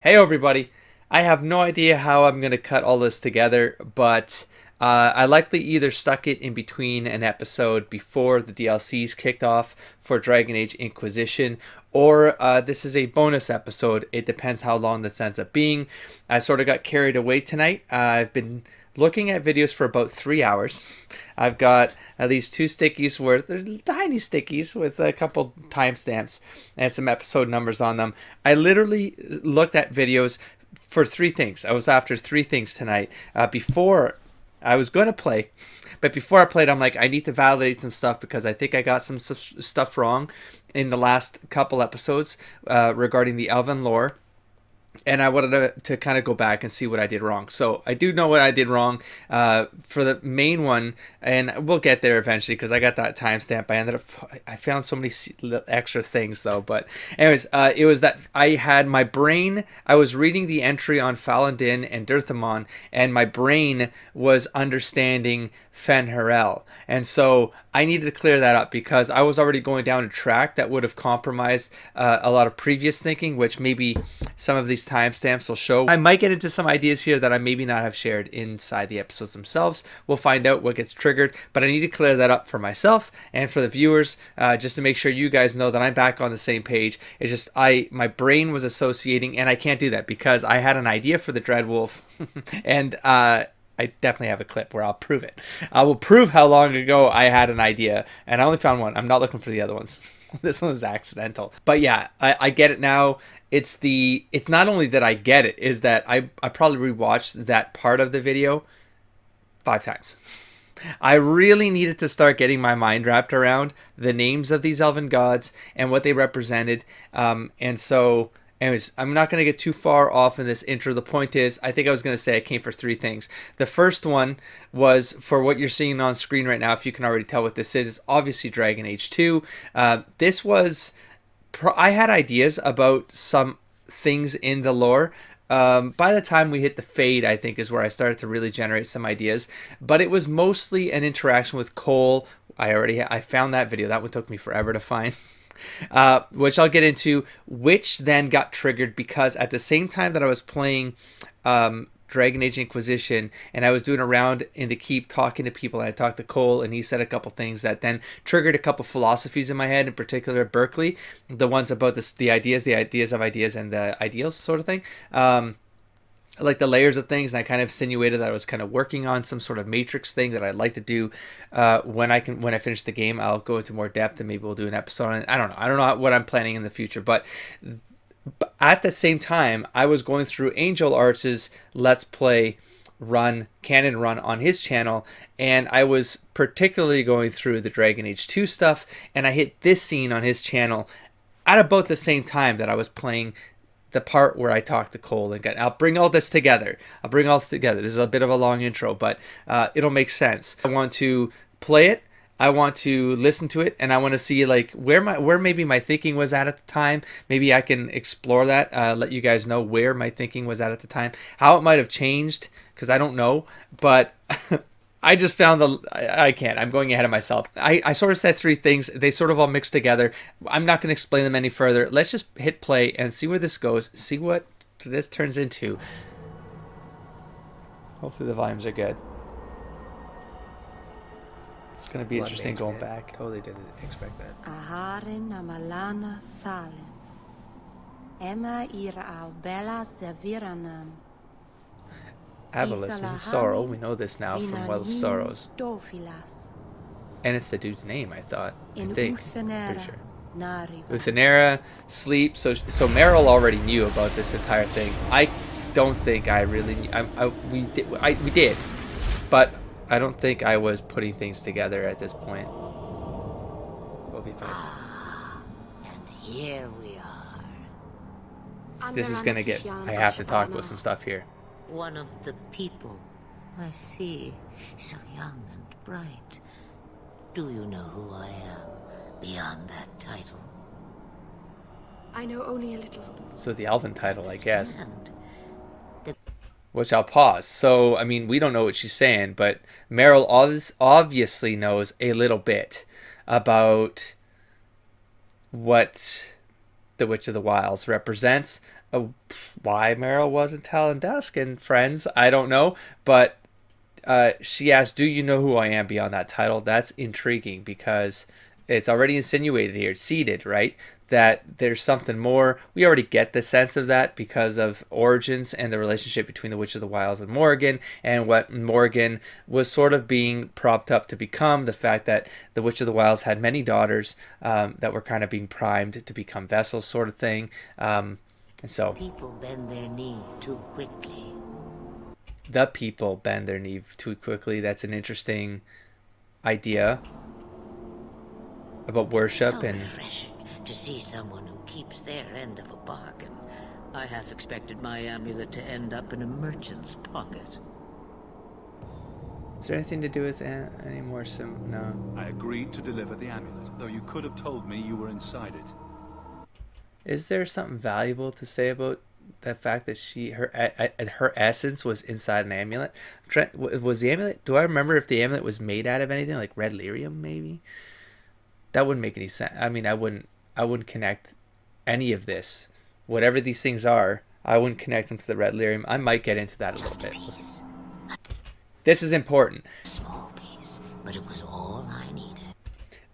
Hey everybody, I have no idea how I'm going to cut all this together, but I likely either stuck it in between an episode before the DLCs kicked off for Dragon Age Inquisition, or this is a bonus episode. It depends how long this ends up being. I sort of got carried away tonight. I've been looking at videos for about 3 hours. I've got at least two stickies worth, they're tiny stickies with a couple timestamps and some episode numbers on them. I literally looked at videos for three things. I was after three things tonight. Before I was going to play, but before I played, I'm like, I need to validate some stuff because I think I got some stuff wrong in the last couple episodes regarding the Elven lore. And I wanted to kind of go back and see what I did wrong. So I do know what I did wrong for the main one, and we'll get there eventually because I got that timestamp. I found so many extra things though. But anyways, it was that I had my brain. I was reading the entry on Falandin and Dirthamon, and my brain was understanding Fen'Harel, and so I needed to clear that up because I was already going down a track that would have compromised a lot of previous thinking, which maybe some of these timestamps will show. I might get into some ideas here that I maybe not have shared inside the episodes themselves. We'll find out what gets triggered, but I need to clear that up for myself and for the viewers, just to make sure you guys know that I'm back on the same page. It's just my brain was associating, and I can't do that because I had an idea for the Dreadwolf, and I definitely have a clip where I'll prove it. I will prove how long ago I had an idea, and I only found one. I'm not looking for the other ones. This one was accidental. But yeah, I get it now. It's not only that I get it, is that I probably rewatched that part of the video 5 times. I really needed to start getting my mind wrapped around the names of these elven gods and what they represented. And so anyways, I'm not going to get too far off in this intro. The point is, I think I was going to say I came for 3 things. The first one was for what you're seeing on screen right now, if you can already tell what this is. It's obviously Dragon Age 2. This was... I had ideas about some things in the lore. By the time we hit the Fade, I think, is where I started to really generate some ideas. But it was mostly an interaction with Cole. I found that video. That one took me forever to find. Which I'll get into, which then got triggered because at the same time that I was playing Dragon Age Inquisition and I was doing a round in the keep talking to people, and I talked to Cole and he said a couple things that then triggered a couple philosophies in my head, in particular Berkeley, the ones about the ideas of ideas and the ideals sort of thing. Like the layers of things, and I kind of insinuated that I was kind of working on some sort of matrix thing that I'd like to do when I finish the game. I'll go into more depth and maybe we'll do an episode on it. I don't know what I'm planning in the future, but at the same time I was going through Angel Arts' Let's Play canon run on his channel, and I was particularly going through the Dragon Age 2 stuff, and I hit this scene on his channel at about the same time that I was playing the part where I talk to Cole, and I'll bring all this together. This is a bit of a long intro, but it'll make sense. I want to play it. I want to listen to it, and I want to see like where maybe my thinking was at the time. Maybe I can explore that. Let you guys know where my thinking was at the time, how it might have changed, because I don't know. But I just found I can't. I'm going ahead of myself. I sort of said 3 things. They sort of all mixed together. I'm not going to explain them any further. Let's just hit play and see where this goes. See what this turns into. Hopefully the volumes are good. It's going to be interesting going back. Totally didn't expect that. Aharin amalana salin. Emma ira au bella seviranan. Aboleth means sorrow. We know this now from Well of Sorrows. And it's the dude's name, I thought. I think. Pretty sure. Uthenera, sleep. So Meryl already knew about this entire thing. I don't think I really knew. We did. But I don't think I was putting things together at this point. We'll be fine. And here we are. This is gonna get... I have to talk with some stuff here. One of the people. I see. So young and bright. Do you know who I am beyond that title? I know only a little. So the Elven title, I guess. Which I'll pause. So, I mean, we don't know what she's saying, but Meryl obviously knows a little bit about what the Witch of the Wilds represents. uh, why Meryl wasn't telling Dusk and friends, I don't know. But she asked, "Do you know who I am beyond that title?" That's intriguing because it's already insinuated here, it's seeded, right? That there's something more. We already get the sense of that because of Origins and the relationship between the Witch of the Wilds and Morgan, and what Morgan was sort of being propped up to become. The fact that the Witch of the Wilds had many daughters that were kind of being primed to become vessels, sort of thing. And so People bend their knee too quickly. the people bend their knee too quickly. That's an interesting idea about worship So and refreshing to see someone who keeps their end of a bargain. I half expected my amulet to end up in a merchant's pocket. is there anything to do with any more no. I agreed to deliver the amulet, though you could have told me you were inside it. Is there something valuable to say about the fact that her essence was inside an amulet? Was the amulet? Do I remember if the amulet was made out of anything like red lyrium? Maybe that wouldn't make any sense. I mean, I wouldn't connect any of this, whatever these things are. I wouldn't connect them to the red lyrium. I might get into that a little bit. Piece. This is important. A small piece, but it was all I needed.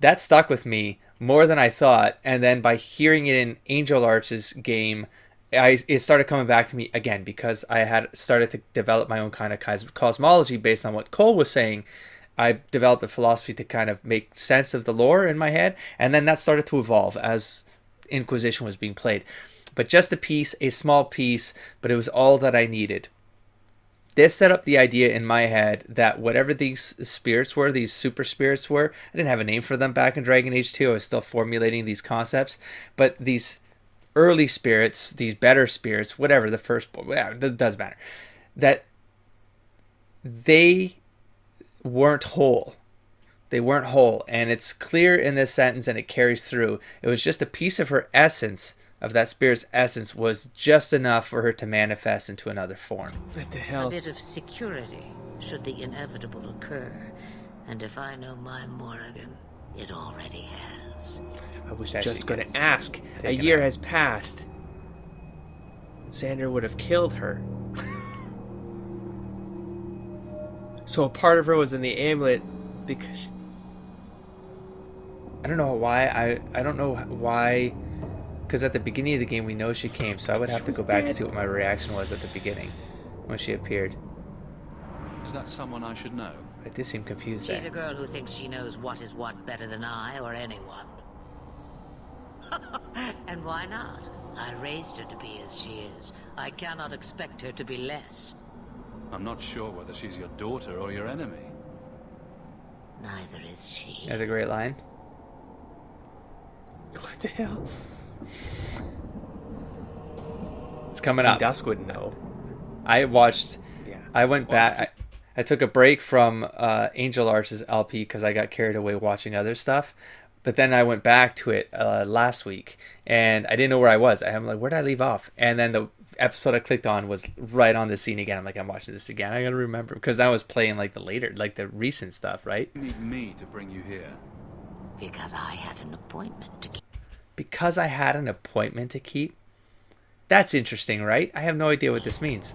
That stuck with me more than I thought, and then by hearing it in Angel Arch's game, it started coming back to me again because I had started to develop my own kind of cosmology based on what Cole was saying. I developed a philosophy to kind of make sense of the lore in my head, and then that started to evolve as Inquisition was being played. But just a piece, a small piece, but it was all that I needed. This set up the idea in my head that whatever these spirits were, these super spirits were, I didn't have a name for them back in Dragon Age 2. I was still formulating these concepts. But these early spirits, these better spirits, whatever, the first, it doesn't matter, that they weren't whole. They weren't whole. And it's clear in this sentence, and it carries through. It was just a piece of her essence, of that spirit's essence, was just enough for her to manifest into another form. What the A hell? bit of security should the inevitable occur. And if I know my Morrigan, it already has. I was That just she going gets to ask. A taken year out. has passed. Xander would have killed her. So a part of her was in the amulet because... I don't know why. I don't know why. Because at the beginning of the game, we know she came, so I would have to go back to see what my reaction was at the beginning when she appeared. Is that someone I should know? I did seem confused She's a there. girl who thinks she knows what is what better than I or anyone. And why not? I raised her to be as she is. I cannot expect her to be less. I'm not sure whether she's your daughter or your enemy. Neither is she. That's a great line. What the hell? It's coming up. Dusk would know. I watched. Yeah. I went back. I took a break from Angel Arch's LP because I got carried away watching other stuff. But then I went back to it last week, and I didn't know where I was. I'm like, where did I leave off? And then the episode I clicked on was right on the scene again. I'm like, I'm watching this again. I gotta remember because I was playing like the recent stuff, right? You need me to bring you here. Because I had an appointment to keep. Because I had an appointment to keep. That's interesting, right? I have no idea what this means.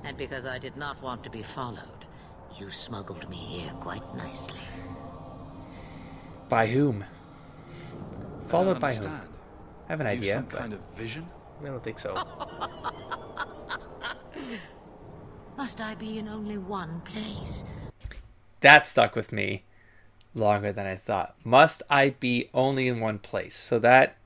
And because I did not want to be followed, you smuggled me here quite nicely. By whom? Followed by whom? Understand. I have an You idea. some but kind of vision? I don't think so. Must I be in only one place? That stuck with me longer than I thought. Must I be only in one place? So that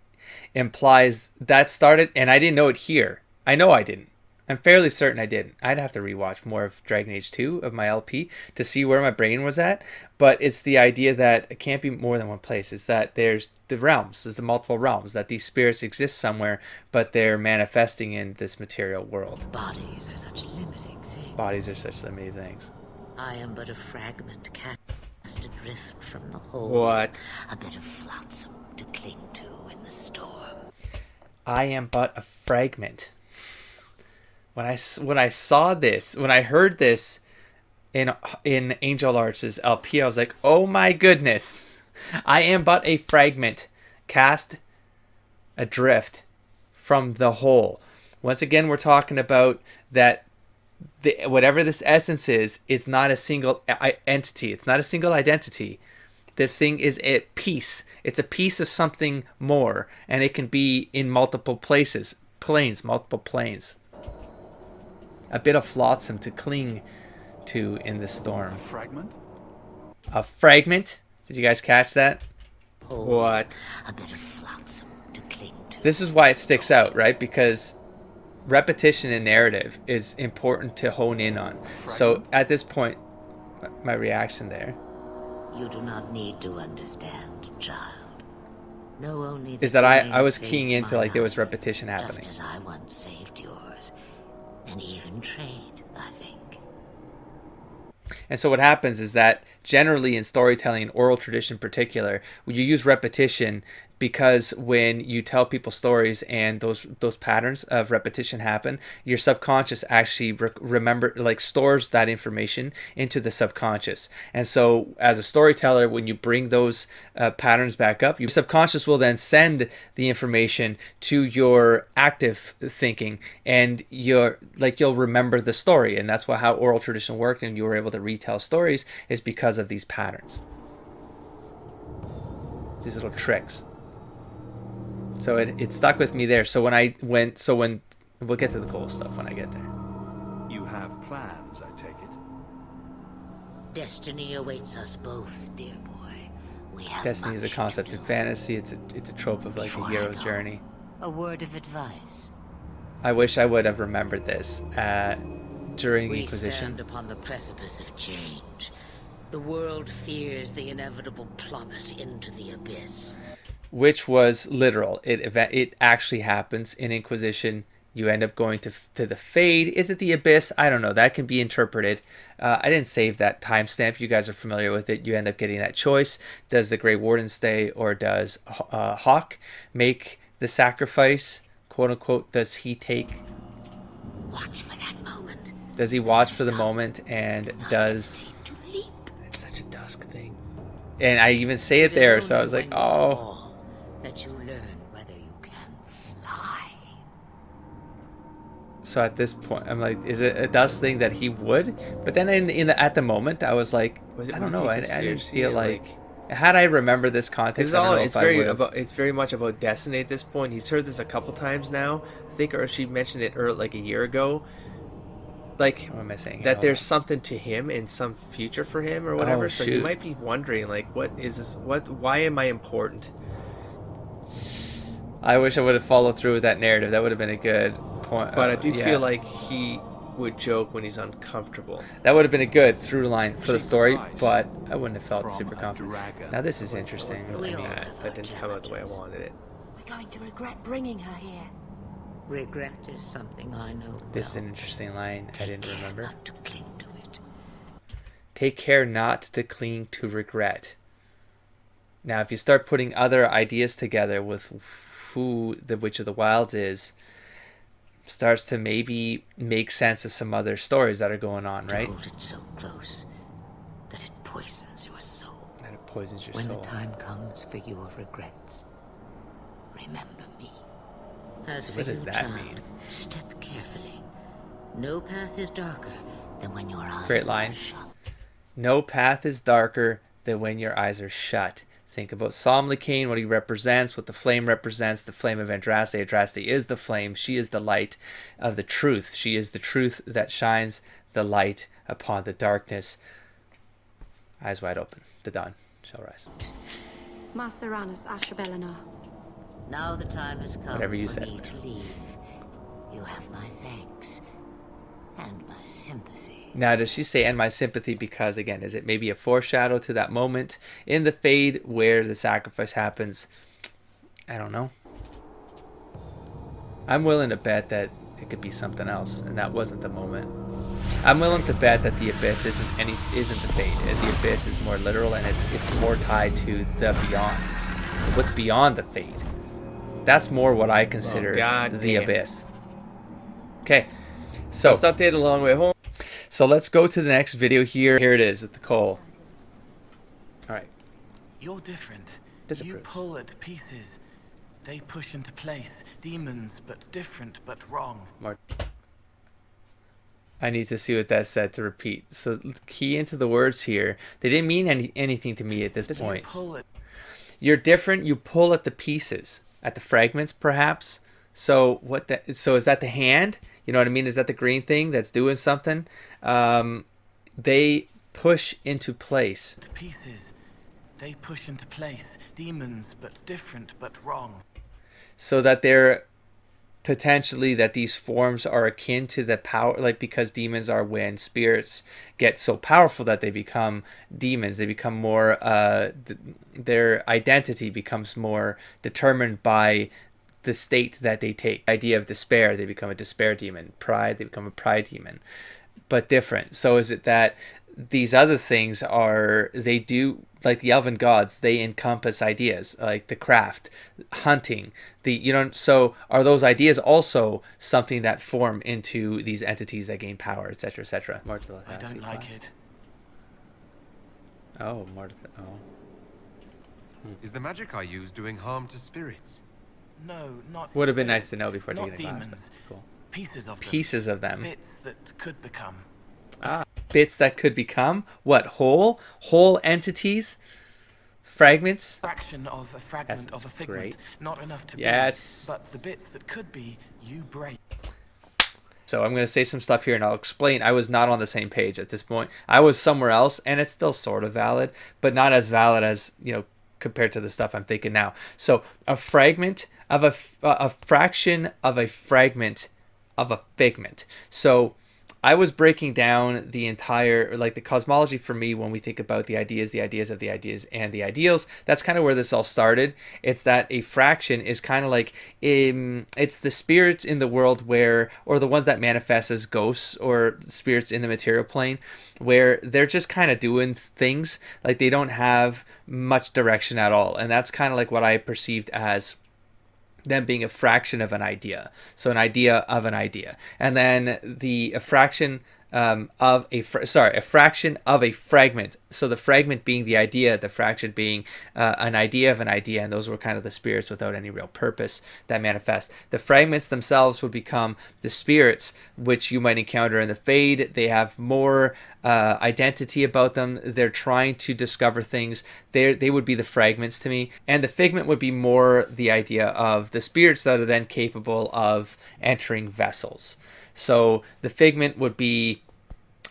implies that started, and I didn't know it here. I know I didn't. I'm fairly certain I didn't. I'd have to rewatch more of Dragon Age 2 of my LP to see where my brain was at. But it's the idea that it can't be more than one place. It's that there's the realms, there's the multiple realms, that these spirits exist somewhere, but they're manifesting in this material world. Bodies are such limiting things. Bodies are such limited things. I am but a fragment cast adrift from the whole. What? A bit of flotsam to cling to in the storm. I am but a fragment. When I saw this, when I heard this in Angel Arch's LP, I was like, oh my goodness. I am but a fragment cast adrift from the whole. Once again, we're talking about that whatever this essence is not a single entity. It's not a single identity. This thing is a piece. It's a piece of something more, and it can be in multiple places, multiple planes. A bit of flotsam to cling to in the storm. A fragment? A fragment? Did you guys catch that? What? A bit of flotsam to cling to. This is why it sticks out, right? Because repetition in narrative is important to hone in on. So at this point, my reaction there You do not need to understand, child. Know only is that I was saved keying into my like there was life, repetition happening. Just as I once saved yours. And even trade, I think. And so what happens is that generally in storytelling, in oral tradition in particular, you use repetition because when you tell people stories and those patterns of repetition happen, your subconscious actually stores that information into the subconscious. And so as a storyteller, when you bring those patterns back up, your subconscious will then send the information to your active thinking, and you'll remember the story. And that's how oral tradition worked, and you were able to retell stories, is because of these patterns, these little tricks. So it stuck with me there. So when we'll get to the cool stuff when I get there. You have plans, I take it. Destiny awaits us both, dear boy. We have Destiny is a much concept to in do. fantasy. It's a trope of like Before a I hero's go, journey. A word of advice. I wish I would have remembered this during We Inquisition. stand upon the precipice of change. The world fears the inevitable plummet into the abyss. Which was literal. It actually happens in Inquisition. You end up going to the Fade. Is it the Abyss? I don't know. That can be interpreted. I didn't save that timestamp. You guys are familiar with it. You end up getting that choice. Does the Grey Warden stay, or does Hawk make the sacrifice? "Quote unquote." Does he take? Watch for that moment. Does he watch for the moment, and does? Hesitate to leap. It's such a dusk thing. And I even say it there, so I was like, When you oh. fall, that you learn whether you can fly. So at this point, I'm like, is it a dust thing that he would? But then at the moment, I was like, I don't know. I didn't feel like had I remember this context. It's very much about destiny at this point. He's heard this a couple times now. I think, or she mentioned it like a year ago. Like, what am I saying? that there's something to him and some future for him or whatever. Oh, so you might be wondering, like, what is this? Why am I important? I wish I would have followed through with that narrative. That would have been a good point. But I do feel like he would joke when he's uncomfortable. That would have been a good through line for the Cheap story, price but I wouldn't have felt from super a confident. dragon. Now this is interesting. I mean, That didn't come out the way I wanted it. We're going to regret bringing her here. Regret is something I know this is well. an interesting line. I didn't Care remember. not to cling to it. Take care not to cling to regret. Now, if you start putting other ideas together with who the Witch of the Wilds is, starts to maybe make sense of some other stories that are going on, right? Hold it so close that it poisons your soul. That it poisons your When soul. the time comes for your regrets, remember me. As So for what does you, that child, mean? step carefully. No path is darker than when your eyes Great line. are shut. No path is darker than when your eyes are shut. Think about Somlacane, what he represents, what the flame represents, the flame of Andraste. Andraste is the flame. She is the light of the truth. She is the truth that shines the light upon the darkness. Eyes wide open. The dawn shall rise. Maceranus Ashabelenar. Now the time has come Whatever you for said, me Mary. to leave. You have my thanks and my sympathy. Now, does she say, and my sympathy, because, again, is it maybe a foreshadow to that moment in the Fade where the sacrifice happens? I don't know. I'm willing to bet that it could be something else, and that wasn't the moment. I'm willing to bet that the Abyss isn't the Fade. The Abyss is more literal, and it's more tied to the beyond. What's beyond the Fade? That's more what I consider the Abyss. Okay, so Let's update a long way home. So let's go to the next video here. Here it is with the coal. All right. You're different. You Disapprove. pull at pieces They push into place. Demons, but different, but wrong. I need to see what that said to repeat. So key into the words here. They didn't mean anything to me at this point. You're different. You pull at the pieces, at the fragments, perhaps. So so is that the hand? You know what I mean? Is that the green thing that's doing something? They push into place. The pieces. They push into place. Demons, but different, but wrong. So that they're potentially that these forms are akin to the power, like, because demons are when spirits get so powerful that they become demons. They become more their identity becomes more determined by the state that they take. Idea of despair, they become a despair demon. Pride, they become a pride demon, but different. So is it that these other things they do, like the elven gods, they encompass ideas like the craft, hunting, so are those ideas also something that form into these entities that gain power, etc., etc.? I don't like it. Oh, Martha. Oh. Is the magic I use doing harm to spirits? No, not. Would have been nice to know before not taking a class. demons. Cool. Pieces of them. Pieces of them. Bits that could become. Bits that could become what? Whole entities, fragments. Fraction of a fragment Yes, of a figment. great. Not enough to Yes. be. But the bits that could be, you break. So I'm going to say some stuff here and I'll explain. I was not on the same page at this point. I was somewhere else, and it's still sort of valid, but not as valid as, compared to the stuff I'm thinking now. So a fragment of a fraction of a fragment of a figment. So I was breaking down the entire, like, the cosmology for me when we think about the ideas of the ideas and the ideals. That's kind of where this all started. It's that a fraction is kind of like, it's the spirits in the world or the ones that manifest as ghosts or spirits in the material plane, where they're just kind of doing things, like they don't have much direction at all. And that's kind of like what I perceived as them being a fraction of an idea. So an idea of an idea. And then a fraction of a fraction of a fragment. So the fragment being the idea, the fraction being an idea of an idea, and those were kind of the spirits without any real purpose that manifest. The fragments themselves would become the spirits, which you might encounter in the Fade. They have more identity about them. They're trying to discover things. They would be the fragments to me, and the figment would be more the idea of the spirits that are then capable of entering vessels. So the figment would be,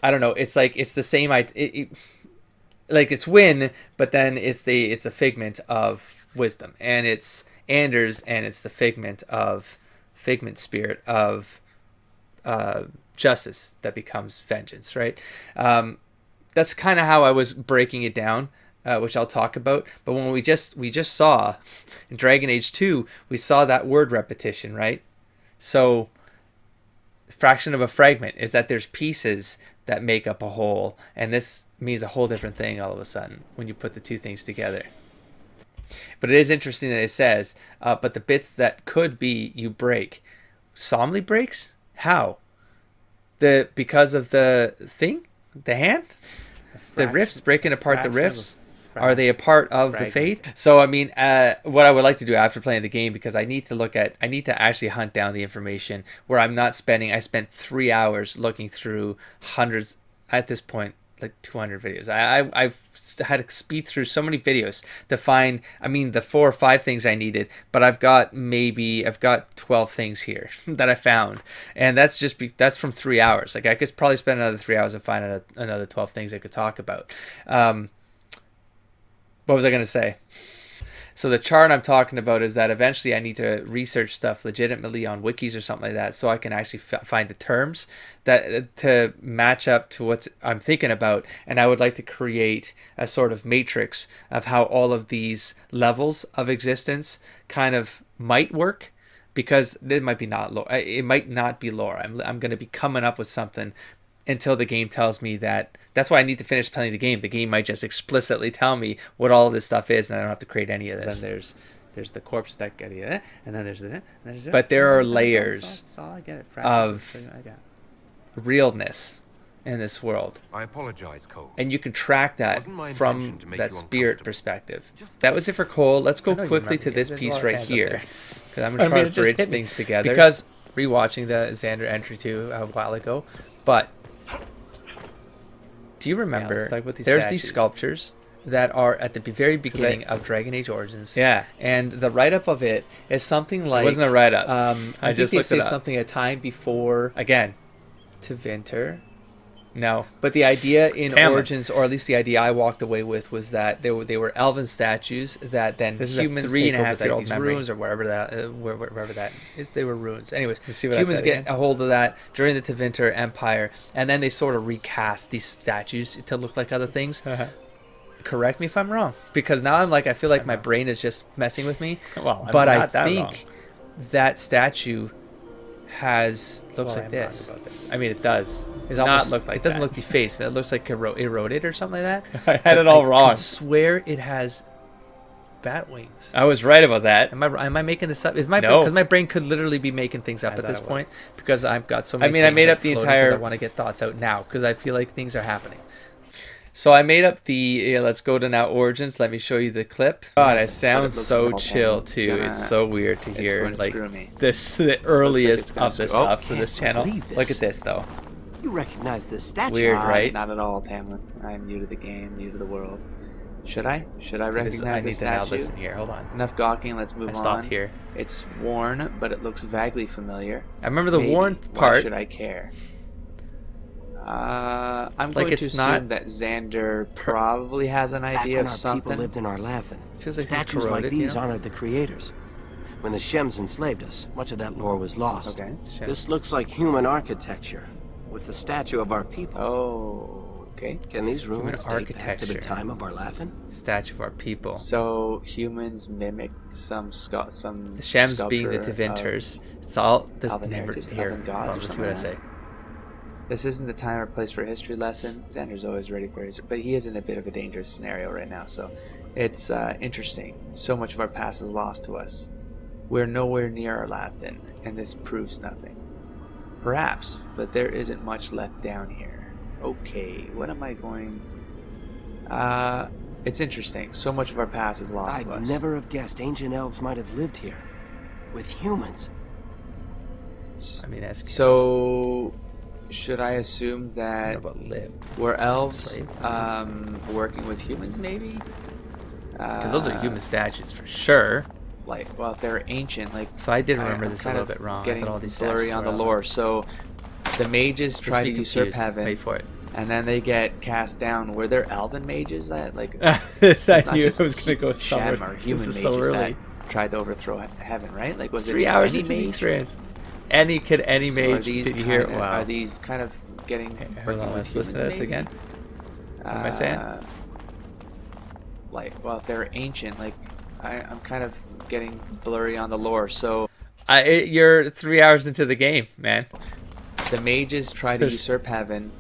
I don't know, it's like, it's the same, like it's Win, but then it's a figment of wisdom, and it's Anders, and it's the figment spirit of justice that becomes vengeance, right? That's kind of how I was breaking it down, which I'll talk about. But when we just saw in Dragon Age 2, we saw that word repetition, right? So fraction of a fragment is that there's pieces that make up a whole, and this means a whole different thing all of a sudden when you put the two things together. But it is interesting that it says, but the bits that could be, you break. Somley breaks? How? Because of the thing? The hand? The rifts, breaking apart the rifts? Are they a part of the Fade? So, I mean, what I would like to do after playing the game, because I need to actually hunt down the information where I spent 3 hours looking through hundreds, at this point, like 200 videos. I've had to speed through so many videos to find, the 4 or 5 things I needed, but I've got 12 things here that I found. And that's from 3 hours. Like, I could probably spend another 3 hours and find another 12 things I could talk about. What was I going to say? So the chart I'm talking about is that eventually I need to research stuff legitimately on wikis or something like that, so I can actually find the terms that to match up to what I'm thinking about. And I would like to create a sort of matrix of how all of these levels of existence kind of might work, because it might not be lore. I'm going to be coming up with something until the game tells me that. That's why I need to finish playing the game. The game might just explicitly tell me what all of this stuff is, and I don't have to create any of this. Then there's the corpse that and then there's the but there are layers of realness in this world. I apologize, Cole. And you can track that Wasn't my from intention to make that you spirit uncomfortable. perspective. That was it for Cole. Let's go I know you quickly remember to me. this There's a piece lot of right fans up here. there. Because I'm going to try it to just bridge hit me. things together. Because rewatching the Xander entry too a while ago, But do you remember let's talk about these there's these statues. sculptures that are at the very beginning of Dragon Age Origins. Yeah. And the write-up of it is something like... wasn't a write-up. I I think just they looked say it up. something a time before... Again, Tevinter. no. But the idea in Tamlin. Origins, or at least the idea I walked away with, was that they were elven statues that then This is a humans 3.5 take over year old these memory. runes or wherever that wherever that is. They were runes. Anyways, You see what I humans said get again? a hold of that during the Tevinter Empire, and then they sort of recast these statues to look like other things. Correct me if I'm wrong, because now I'm like, I feel like my brain is just messing with me. Well, I'm but I not that think wrong. that statue looks Well, like I'm wrong this. about this. I mean, it does. It's not almost, look like it doesn't that. look defaced, but it looks like eroded or something like that. I had But it all wrong. I swear it has bat wings. I was right about that. Am I making this up? Is my No. because my brain could literally be making things up I at thought this it point was. because I've got so many. I mean, I things, made like, up the floating 'cause entire- I want to get thoughts out now because I feel like things are happening. So I made up the. Let's go to now Origins. Let me show you the clip. God, it sounds looks so awful. chill too. Gonna- It's so weird to it's hear going to like screw me. this the earliest gonna of the screw- stuff for this can't channel. believe this. Look at this though. You recognize this statue? Weird, right? Not at all, Tamlin. I am new to the game, new to the world. Should I? Should I I recognize need this to now statue? listen here. Hold on. Enough gawking, let's move I on. stopped here. It's worn, but it looks vaguely familiar. I remember the Maybe. worn Why part. should I care? I'm Like going to it's assume not that Xander probably has an Back idea when of our something. people lived in our Lathan, Feels like he's statues corroded, like you these know? honored the creators. When the Shems enslaved us, much of that lore was lost. Okay. This looks like human architecture, with the statue of our people. Oh, okay. Can these ruins date back to architecture. the time of our Lathan? Statue of our people. So humans mimic some The Shems being the sculpture Tevinters. It's all this Elven never images, here. Elven gods or Let's see what I something say. like This isn't the time or place for a history lesson. Xander's always ready for history, but he is in a bit of a dangerous scenario right now, so it's interesting. So much of our past is lost to us. We're nowhere near our Lathan, and this proves nothing. Perhaps, but there isn't much left down here. Okay, what am I going... it's interesting. So much of our past is lost to I'd us. never have guessed ancient elves might have lived here. With humans. I mean, that's So, should I assume I don't that know about lived. we're elves Slave. working with humans, maybe? Because those are human statues for sure. Like, well, if they're ancient, like... So I did I'm remember this a kind little of bit wrong. I Getting thought all these blurry statues on were the elven. lore. So, the mages Just try be to usurp confused. heaven, Wait for it. and then they get cast down. Were there elven mages that, like... I it's knew not it just was going to go somewhere. Shem or human This is mages so early. that tried to overthrow heaven, right? Like, was it 3 just hours any into the mage? experience. Any So mage? Did you hear it? Wow. Are these kind of getting... Hold working on, with let's listen to humans, this maybe? again. What am I saying? Like, well, if they're ancient, like, I'm kind of getting blurry on the lore. So You're 3 hours into the game, man. the mages try to There's- usurp heaven,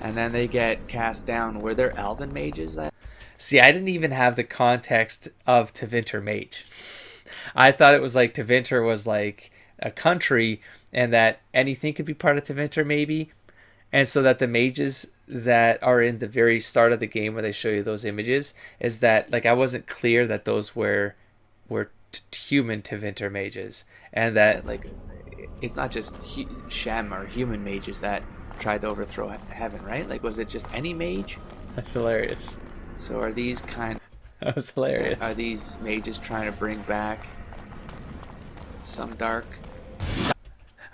and then they get cast down. Were there elven mages that... See, I didn't even have the context of Tevinter Mage. I thought it was like Tevinter was like a country and that anything could be part of Tevinter maybe. And so that the mages that are in the very start of the game where they show you those images is that like I wasn't clear that those were human Tevinter mages and that like it's not just Shem or human mages that tried to overthrow heaven, right? Like, was it just any mage? that's hilarious. So are these kind... That was hilarious. Are these mages trying to bring back some dark...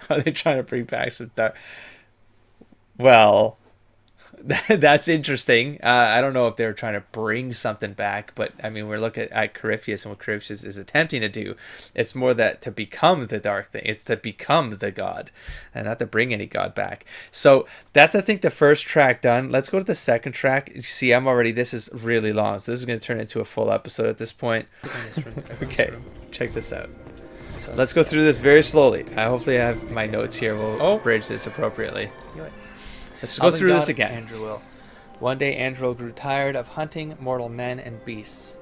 Are they trying to bring back some dark? Well, that's interesting. I don't know if they're trying to bring something back, but I mean, we're looking at Corypheus and what Corypheus is attempting to do. It's more that to become the dark thing. It's to become the god and not to bring any god back. So that's, I think, the first track done. Let's go to the second track. You see, this is really long. So this is going to turn into a full episode at this point. Okay, check this out. So let's go through this very slowly. Hopefully I have my notes here. We'll bridge this appropriately. Let's go through this again. Andruil. One day Andruil grew tired of hunting mortal men and beasts.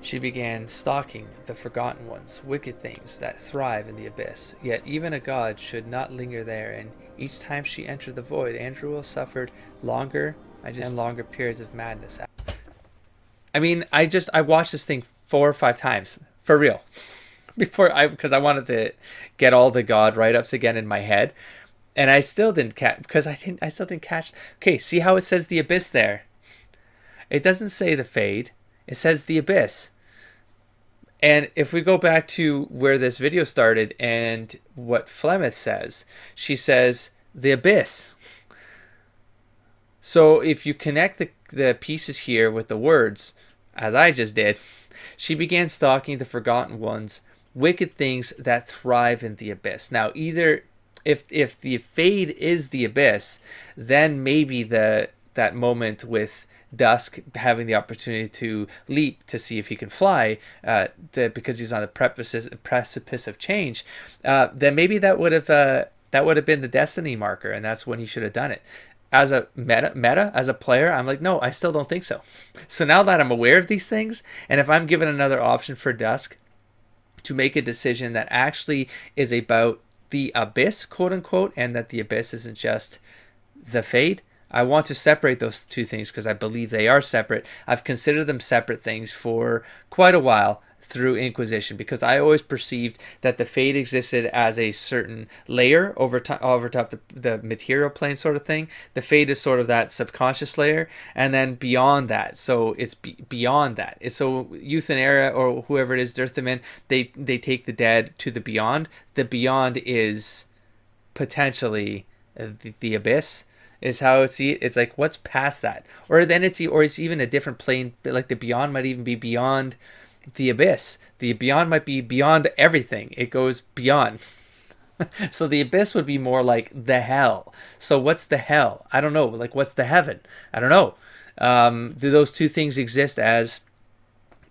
She began stalking the Forgotten Ones, wicked things that thrive in the abyss. Yet even a god should not linger there, and Each time she entered the void, Andrew suffered longer and longer periods of madness. I mean, I watched this thing 4 or 5 times for real because I wanted to get all the god write-ups again in my head, and I still didn't catch I still didn't catch. Okay, see how it says the abyss there? It doesn't say the Fade. It says the abyss. And if we go back to where this video started and what Flemeth says, she says the abyss. So if you connect the pieces here with the words, as I just did, she began stalking the Forgotten Ones, wicked things that thrive in the abyss. Now, either if the Fade is the abyss, then maybe that moment with Dusk having the opportunity to leap to see if he can fly, because he's on the precipice of change, then maybe that would have been the destiny marker, and that's when he should have done it. As a meta as a player, I'm like, no, I still don't think so. So now that I'm aware of these things, and if I'm given another option for Dusk to make a decision that actually is about the abyss, quote unquote, and that the abyss isn't just the Fade, I want to separate those two things because I believe they are separate. I've considered them separate things for quite a while through Inquisition, because I always perceived that the Fade existed as a certain layer over top the material plane sort of thing. The Fade is sort of that subconscious layer, and then beyond that, so it's beyond that. It's so Youth and Era, or whoever it is, Dirthamin, they take the dead to the beyond. The beyond is potentially the abyss, is how I see it. It's like, what's past that? Or it's even a different plane, but like the beyond might even be beyond the abyss. The beyond might be beyond everything. It goes beyond. So the abyss would be more like the hell. So what's the hell? I don't know. Like, what's the heaven? I don't know. Do those two things exist as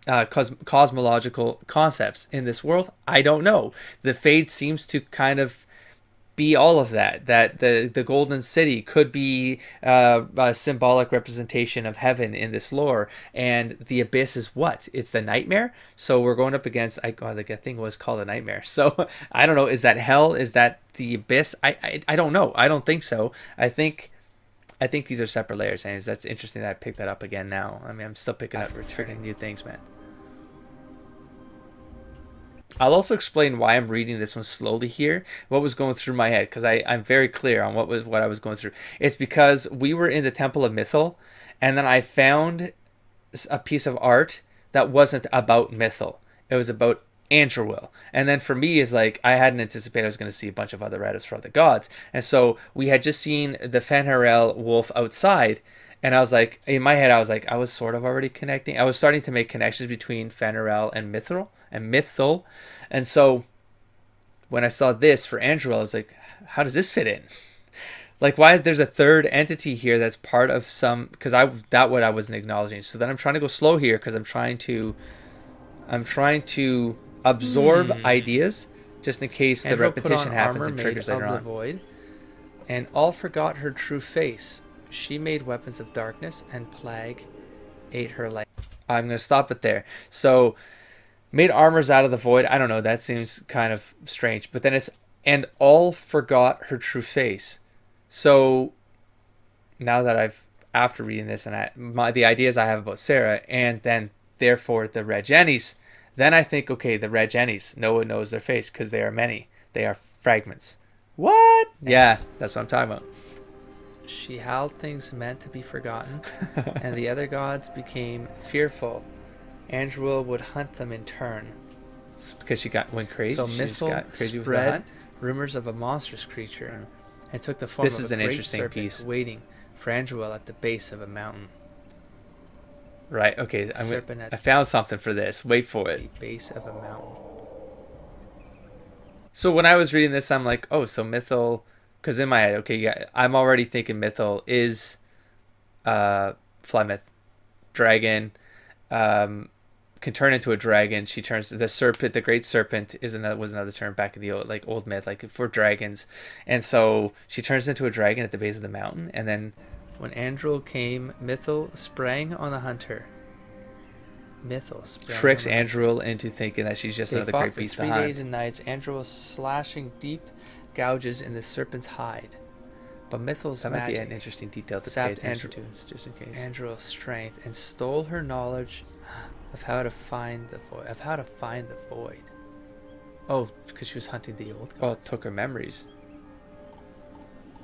cosmological concepts in this world? I don't know. The Fade seems to kind of be all of that the golden city could be a symbolic representation of heaven in this lore, and the abyss is what? It's the nightmare. So we're going up against, I think it was called a nightmare. So I don't know, is that hell? Is that the abyss? I don't know. I don't think so. I think these are separate layers, and that's interesting that I picked that up again now. I mean, I'm still picking up freaking new things, man. I'll also explain why I'm reading this one slowly here, what was going through my head, because I'm very clear on what I was going through. It's because we were in the Temple of Mythal, and then I found a piece of art that wasn't about Mythal. It was about Andrew. And then for me, is like, I hadn't anticipated I was going to see a bunch of other write-ups for other gods. And so we had just seen the Fen'Harel wolf outside, and I was like, in my head, I was sort of already connecting. I was starting to make connections between Fen'Harel and Mythal. And so when I saw this for Andrew, I was like, how does this fit in? Like, why is there's a third entity here that's part of some, because that what I wasn't acknowledging. So then I'm trying to go slow here because I'm trying to absorb ideas just in case the repetition happens and triggers later on. Void, and all forgot her true face. She made weapons of darkness, and plague ate her life. I'm going to stop it there. So made armors out of the void. I don't know. That seems kind of strange. But then it's, and all forgot her true face. So now that after reading this, and the ideas I have about Sarah, and then therefore the red jennies, then I think, okay, the red jennies, no one knows their face because they are many. They are fragments. What? Yeah, that's what I'm talking about. She held things meant to be forgotten, and the other gods became fearful. Andrew would hunt them in turn. It's because she went crazy. So Mythal spread rumors of a monstrous creature, and took the form of a great serpent waiting for Andrew at the base of a mountain. Right. Okay. I found something for this. Wait for it. The base of a mountain. So when I was reading this, I'm like, oh, so Mythal. Because in my head, okay, yeah, I'm already thinking Mythal is Flemeth, dragon, can turn into a dragon. She turns the serpent. The great serpent was another term back in the old myth, like for dragons. And so she turns into a dragon at the base of the mountain. And then when Andrew came, Mythal sprang on the hunter. Tricks Andrew into thinking that she's just another great beast to hunt. 3 days and nights. Andrew was slashing deep gouges in the serpent's hide. But Mithril's That might be magic an interesting detail to pay sapped attention to, just in case. Andrew's strength and stole her knowledge of how to find the void. Oh, because she was hunting the old gods. Well, it took her memories.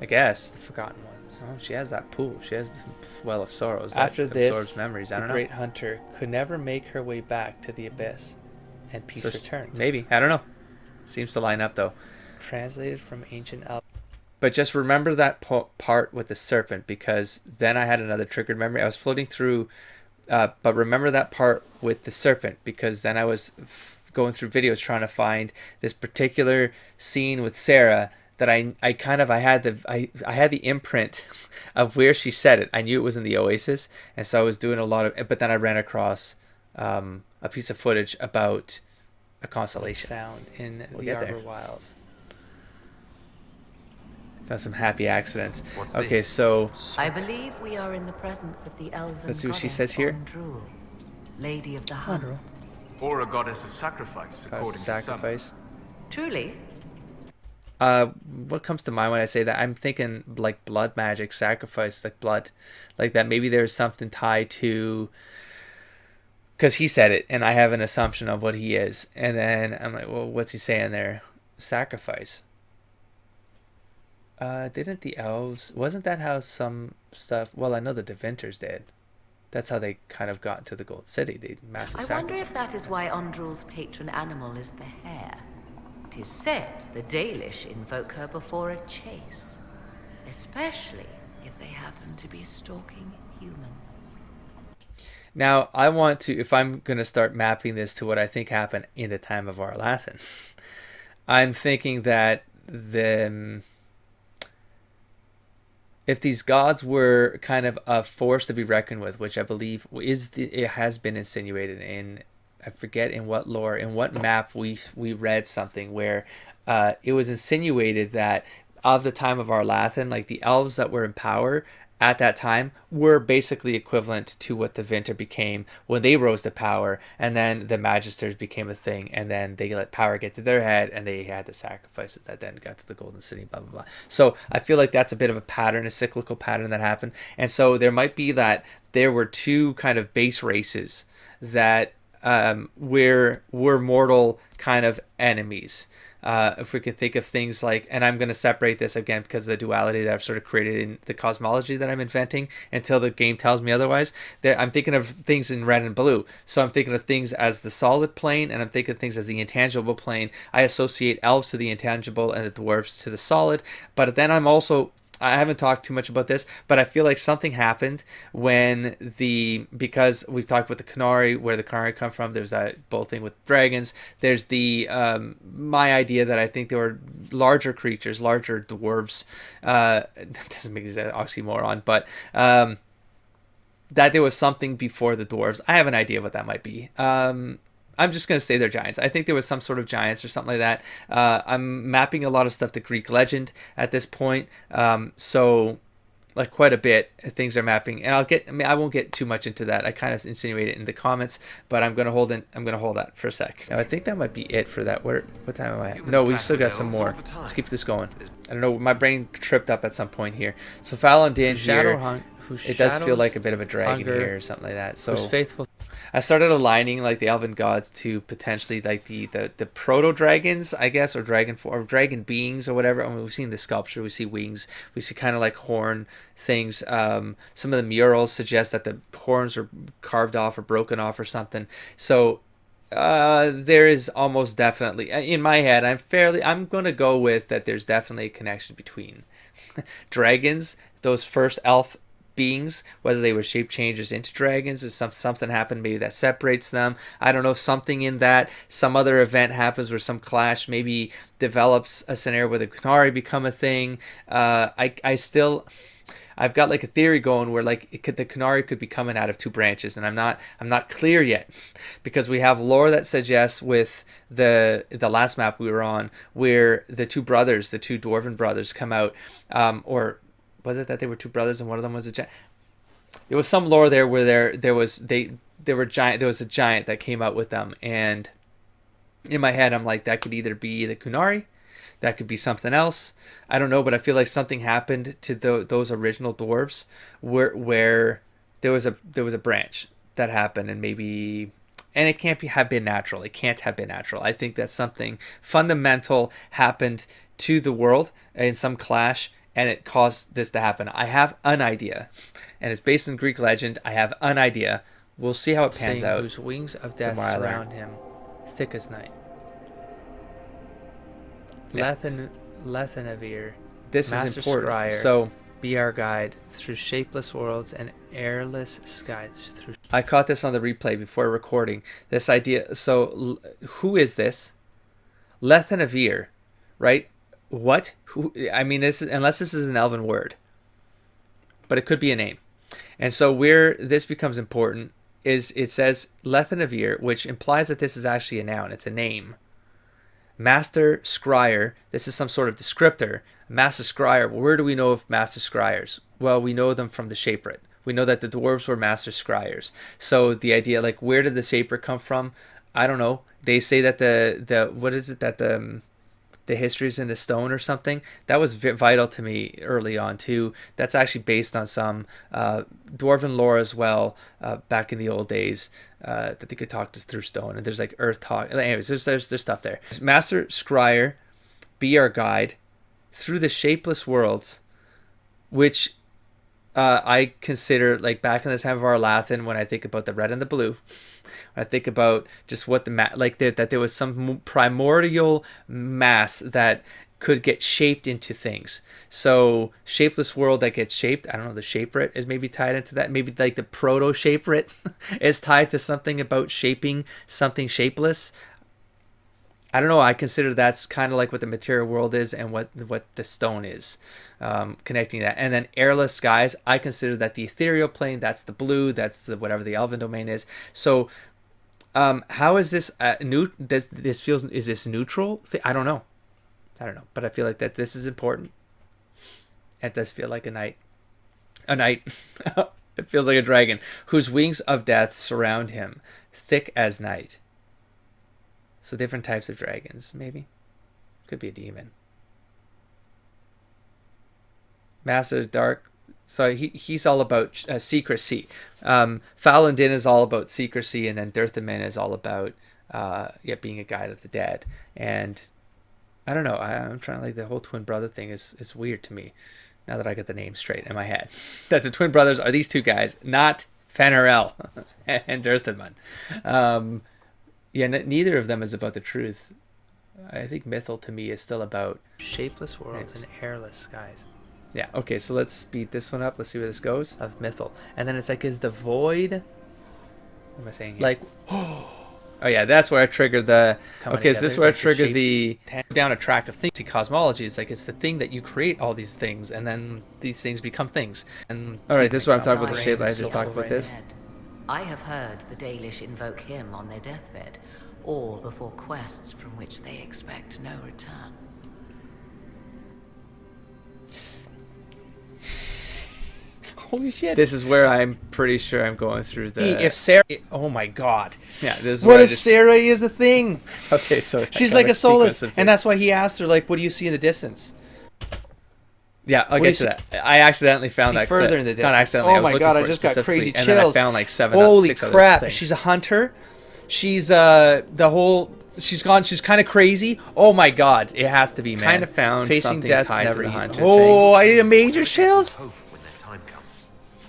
I guess. The forgotten ones. Oh, she has that pool. She has this well of sorrows. After that this, absorbs memories. I the don't know. great hunter could never make her way back to the abyss, and peace So returned. Maybe. I don't know. Seems to line up though. Translated from ancient Elven. But just remember that part with the serpent, because then I had another triggered memory. I was floating through, but remember that part with the serpent, because then I was going through videos trying to find this particular scene with Sarah that I had the imprint of where she said it. I knew it was in the Oasis, and so I was doing a lot of. But then I ran across a piece of footage about a constellation Found in We'll the get Arbor there. Wilds. Found some happy accidents. What's Okay, this? so I believe we are in the presence of the Elven Let's see what she goddess says here. Andrul, Lady of the Hunt. Or a goddess of sacrifice, according to some. sacrifice. Truly? What comes to mind when I say that? I'm thinking like blood magic, sacrifice, like blood, like that. Maybe there's something tied to, because he said it, and I have an assumption of what he is, and then I'm like, well, what's he saying there? Sacrifice. Didn't the elves? Wasn't that how some stuff? Well, I know the Devinters did. That's how they kind of got into the Gold City. They massive I sacrifice. wonder if that is why Andrul's patron animal is the hare. 'Tis said the Dalish invoke her before a chase, especially if they happen to be stalking humans. Now, I want to, if I'm going to start mapping this to what I think happened in the time of Arlathan, I'm thinking that if these gods were kind of a force to be reckoned with, which I believe it has been insinuated in, I forget in what lore, in what map we read something where it was insinuated that of the time of Arlathan, like the elves that were in power at that time were basically equivalent to what the Vinter became when they rose to power, and then the Magisters became a thing, and then they let power get to their head, and they had the sacrifices that then got to the Golden City, blah, blah, blah. So I feel like that's a bit of a pattern, a cyclical pattern that happened. And so there might be that there were two kind of base races that were mortal kind of enemies. If we could think of things like, and I'm going to separate this again because of the duality that I've sort of created in the cosmology that I'm inventing until the game tells me otherwise. I'm thinking of things in red and blue. So I'm thinking of things as the solid plane, and I'm thinking of things as the intangible plane. I associate elves to the intangible and the dwarves to the solid. But then I haven't talked too much about this, but I feel like something happened when because we've talked with the Qunari, where the Qunari come from, there's that whole thing with dragons, there's my idea that I think there were larger creatures, larger dwarves, that doesn't make sense, oxymoron, but that there was something before the dwarves. I have an idea what that might be. I'm just going to say they're giants. I think there was some sort of giants or something like that. I'm mapping a lot of stuff to Greek legend at this point. So like quite a bit of things are mapping, and I won't get too much into that. I kind of insinuate it in the comments, but I'm going to hold that for a sec. Now I think that might be it for that. What time am I at? No, we still got some more. Let's keep this going. I don't know, my brain tripped up at some point here. So Fallon Din here, it does feel like a bit of a dragon here or something like that. So Who's faithful. I started aligning like the elven gods to potentially like the proto dragons, I guess, or dragon beings or whatever. I mean, we've seen the sculpture, we see wings, we see kind of like horn things. Some of the murals suggest that the horns are carved off or broken off or something. So there is almost definitely, in my head, I'm going to go with that. There's definitely a connection between dragons, those first elf beings, whether they were shape changers into dragons or something happened maybe that separates them. I don't know, something in that, some other event happens where some clash maybe develops a scenario where the Qunari become a thing. I've got like a theory going where like the Qunari could be coming out of two branches, and I'm not clear yet, because we have lore that suggests with the last map we were on where the two dwarven brothers come out, or was it that they were two brothers and one of them was a giant? There was some lore there where there was a giant that came out with them, and in my head I'm like, that could either be the Qunari, That could be something else. I don't know, but I feel like something happened to those original dwarves where there was a branch that happened, and maybe, and it can't have been natural. It can't have been natural. I think that something fundamental happened to the world in some clash, and it caused this to happen. I have an idea, and it's based in Greek legend. I have an idea. We'll see how it pans out. Whose wings of death surround him, thick as night. Yeah. Lethenavir, this Master is important. Scryer, so be our guide through shapeless worlds and airless skies. I caught this on the replay before recording. This idea. So who is this? Lethenavir, right? What? Who? I mean, unless this is an Elven word, but it could be a name. And so where this becomes important is it says Lethenavir, which implies that this is actually a noun. It's a name. Master Scryer, this is some sort of descriptor. Master Scryer, where do we know of Master Scryers? Well, we know them from the Shaperet. We know that the dwarves were Master Scryers. So the idea, like, where did the Shaperet come from? I don't know. They say that the what is it, that the histories in the stone or something. That was vital to me early on too. That's actually based on some dwarven lore as well, back in the old days, that they could talk to through stone. And there's like earth talk. Anyways, there's stuff there. Master Scryer, be our guide through the shapeless worlds, which I consider, like, back in the time of our Lathan, when I think about the red and the blue, I think about just what that there was some primordial mass that could get shaped into things. So shapeless world that gets shaped. I don't know. The Shaperet is maybe tied into that. Maybe like the proto Shaperet is tied to something about shaping something shapeless. I don't know. I consider that's kind of like what the material world is and what the stone is, connecting that. And then airless skies, I consider that the ethereal plane. That's the blue. That's the whatever the Elven domain is. So, how is this new? This feels, is this neutral? I don't know. But I feel like that this is important. It does feel like a knight. A knight. It feels like a dragon whose wings of death surround him, thick as night. So different types of dragons, maybe. Could be a demon. Master Dark. So he's all about secrecy. Falun Din is all about secrecy, and then Dirthamin is all about being a guide of the dead. And I don't know. I'm trying to, like, the whole twin brother thing is weird to me. Now that I get the name straight in my head, that the twin brothers are these two guys, not Fen'Harel and Dirthamin. Neither of them is about the truth. I think Mythal to me is still about shapeless worlds and airless skies. Yeah, okay, so let's speed this one up. Let's see where this goes. Of Mythal. And then it's like, is the void... What am I saying here? Like, oh yeah, that's where I triggered the... Okay, is this where I triggered the... Down a track of things. See, cosmology, it's like, it's the thing that you create all these things, and then these things become things. And alright, this is what I'm talking about, the shape. I just talked about this. I have heard the Dalish invoke him on their deathbed, all before quests from which they expect no return. Holy shit. This is where I'm pretty sure I'm going through the... If Sarah... Oh my god. Yeah, this is what if Sarah is a thing? Okay, so... She's like a soulless, and that's why he asked her, like, what do you see in the distance? Yeah, I'll get to that. I accidentally found that further in the distance. Not accidentally. Oh my god, I just got crazy chills. And then I found like Holy crap. She's a hunter. She's the whole... She's kind of crazy. Oh my god, it has to be, man. Kind of found facing death tied to the hunter. Oh, I had major chills.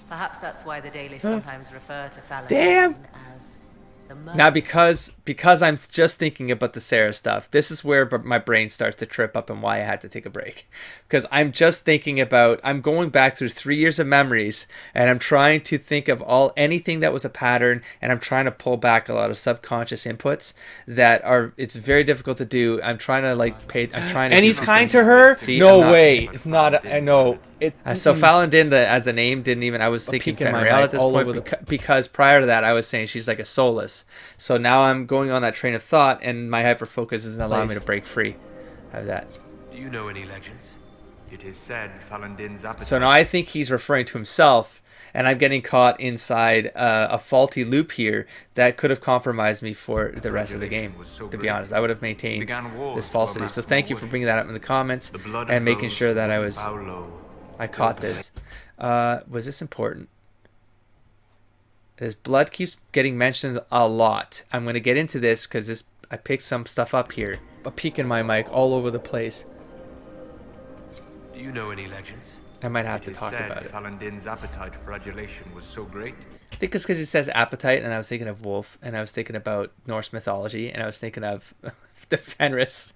Perhaps that's why the Dalish sometimes refer to Falun as the mercy. Now, because I'm just thinking about the Sarah stuff, this is where my brain starts to trip up and why I had to take a break. Because I'm just thinking about, I'm going back through 3 years of memories, and I'm trying to think of anything that was a pattern, and I'm trying to pull back a lot of subconscious inputs that are, it's very difficult to do. I'm trying to And he's kind to her? See, no way. It's not, I know. So Falun Din, as a name, didn't even, I was thinking Fen'Harel at this point, because prior to that, I was saying she's like a soulless. So now I'm going on that train of thought, and my hyper focus isn't allowing me to break free of that. Do you know any legends? It is said Falandin's appetite... So now I think he's referring to himself, and I'm getting caught inside a faulty loop here that could have compromised me for the rest of the game. To be honest, I would have maintained this falsity. So thank you for bringing that up in the comments and making sure that I caught this. Was this important? His blood keeps getting mentioned a lot. I'm going to get into this because I picked some stuff up here. A peek in my mic all over the place. Do you know any legends? I might have to talk about it. Falandin's appetite for adulation was so great. I think it's because he says appetite, and I was thinking of wolf, and I was thinking about Norse mythology, and I was thinking of the Fenris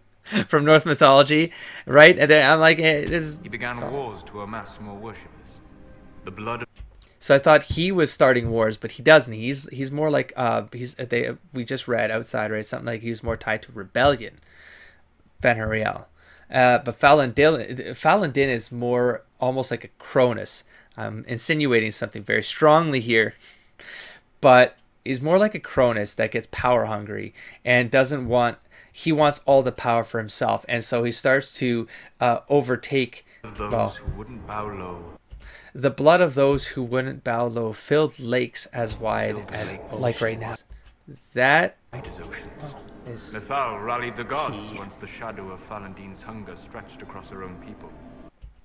from Norse mythology, right? And then I'm like, he began wars to amass more worshippers. The blood of... So I thought he was starting wars, but he doesn't. He's more like we just read outside, right? Something like he was more tied to rebellion. Fen'Harel. But Falandin is more almost like a Cronus. I'm insinuating something very strongly here, but he's more like a Cronus that gets power hungry and doesn't want. He wants all the power for himself, and so he starts to overtake. Those who wouldn't bow low. The blood of those who wouldn't bow low filled lakes as wide as like right now. That is oceans. Nethal rallied the gods once the shadow of Falandin's hunger stretched across her own people.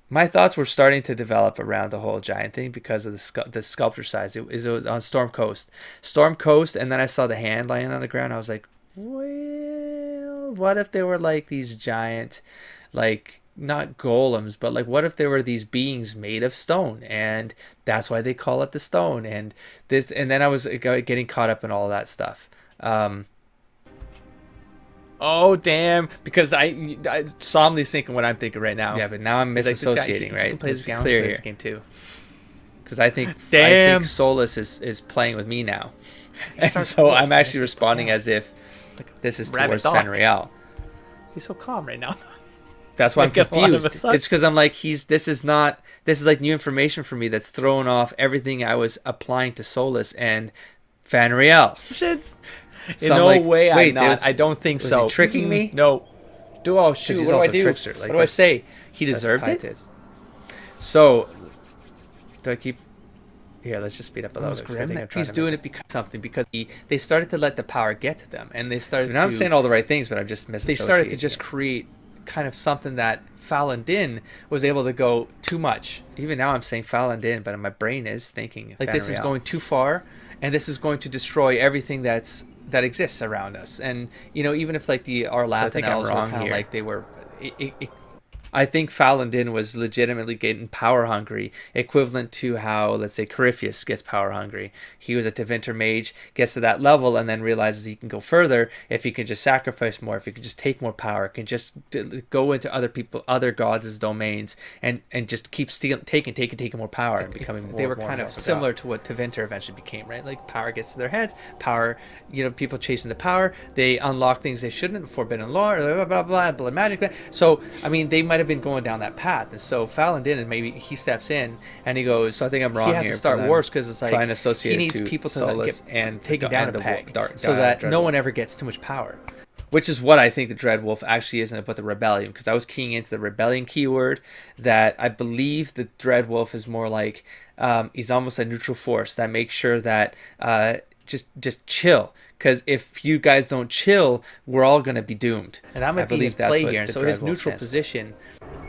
My thoughts were starting to develop around the whole giant thing because of the sculpture size. It was on Storm Coast, and then I saw the hand lying on the ground. I was like, well, what if they were like these giant, like not golems, but like what if there were these beings made of stone, and that's why they call it the stone, and this, and then I was getting caught up in all that stuff. Oh damn! Because I solemnly thinking what I'm thinking right now. Yeah, but now I'm misassociating, right? Let's be clear here. This game too. Because I think Solus is playing with me now, and so I'm actually responding as if this is towards Fen'Harel. He's so calm right now. That's why I'm confused. It's because I'm like this is like new information for me that's thrown off everything I was applying to Solus and Fen'Harel. Shit. So no like, way, I don't think so. Was he tricking me? No. Oh shoot! He's what also do I do? Trickster. Like, what do I say? He deserved it. So, do I keep? Here, let's just speed up a little bit. He's doing it because something. Because they started to let the power get to them, and they started. So now I'm saying all the right things, but I'm just misassociating. They started to just create kind of something that Falandin was able to go too much. Even now, I'm saying Falandin, but my brain is thinking like this is going too far, and this is going to destroy everything that exists around us. And you know, even if like the Arlath and Elves were kind of like they were, I think Falandin was legitimately getting power hungry, equivalent to how, let's say, Corypheus gets power hungry. He was a Tevinter mage, gets to that level, and then realizes he can go further if he can just sacrifice more, if he can just take more power, can just go into other gods' domains, and just keep taking more power and becoming more. They were kind of similar to what Tevinter eventually became, right? Like power gets to their heads, power, you know, people chasing the power, they unlock things they shouldn't, forbidden lore, blah blah blah, blood magic. So I mean, they might have been going down that path, and so Falandin, and maybe he steps in and he goes. So I think I'm wrong. He has here to start wars because it's like he needs to people to Solus get and take it down a peg, so that no one ever gets too much power. Which is what I think the Dreadwolf actually isn't about the rebellion, because I was keying into the rebellion keyword. That I believe the Dreadwolf is more like he's almost a neutral force that makes sure that just chill. Because if you guys don't chill, we're all going to be doomed. And that might be his play here. And so his neutral position.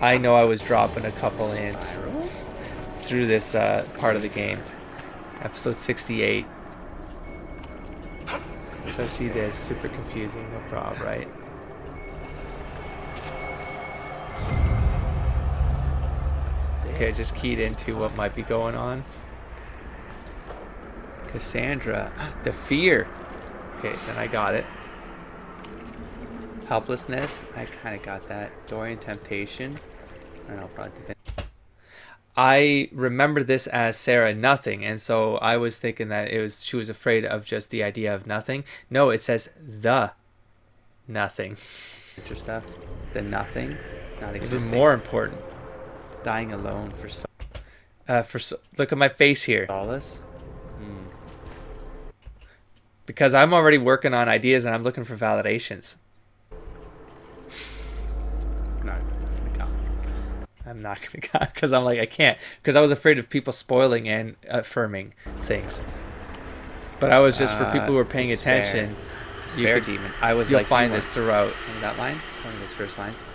I know I was dropping a couple hints through this part of the game. Episode 68. So see this, super confusing, no problem, right? Okay, I just keyed into what might be going on. Cassandra, the fear. Okay, then I got it. Helplessness, I kind of got that. Dorian temptation. I don't know, probably. I remember this as Sarah nothing, and so I was thinking that she was afraid of just the idea of nothing. No, it says the nothing. Future stuff. The nothing, not existing. Even more important. Dying alone for look at my face here. Solace. Because I'm already working on ideas and I'm looking for validations. No, I'm not gonna, because I'm like, I can't, because I was afraid of people spoiling and affirming things. But I was just for people who were paying attention. Despair demon. I was You'll like, find this throughout. Remember that line? One of his first lines.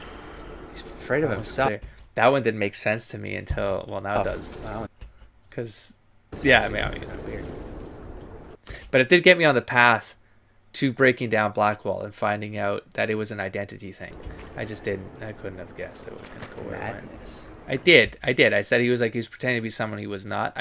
He's afraid of That himself. That one didn't make sense to me until, well, now it does. Because, yeah, I mean, Weird. but it did get me on the path to breaking down Blackwall and finding out that it was an identity thing. I couldn't have guessed it was going to go where it went. Madness. I did. I said he was pretending to be someone he was not.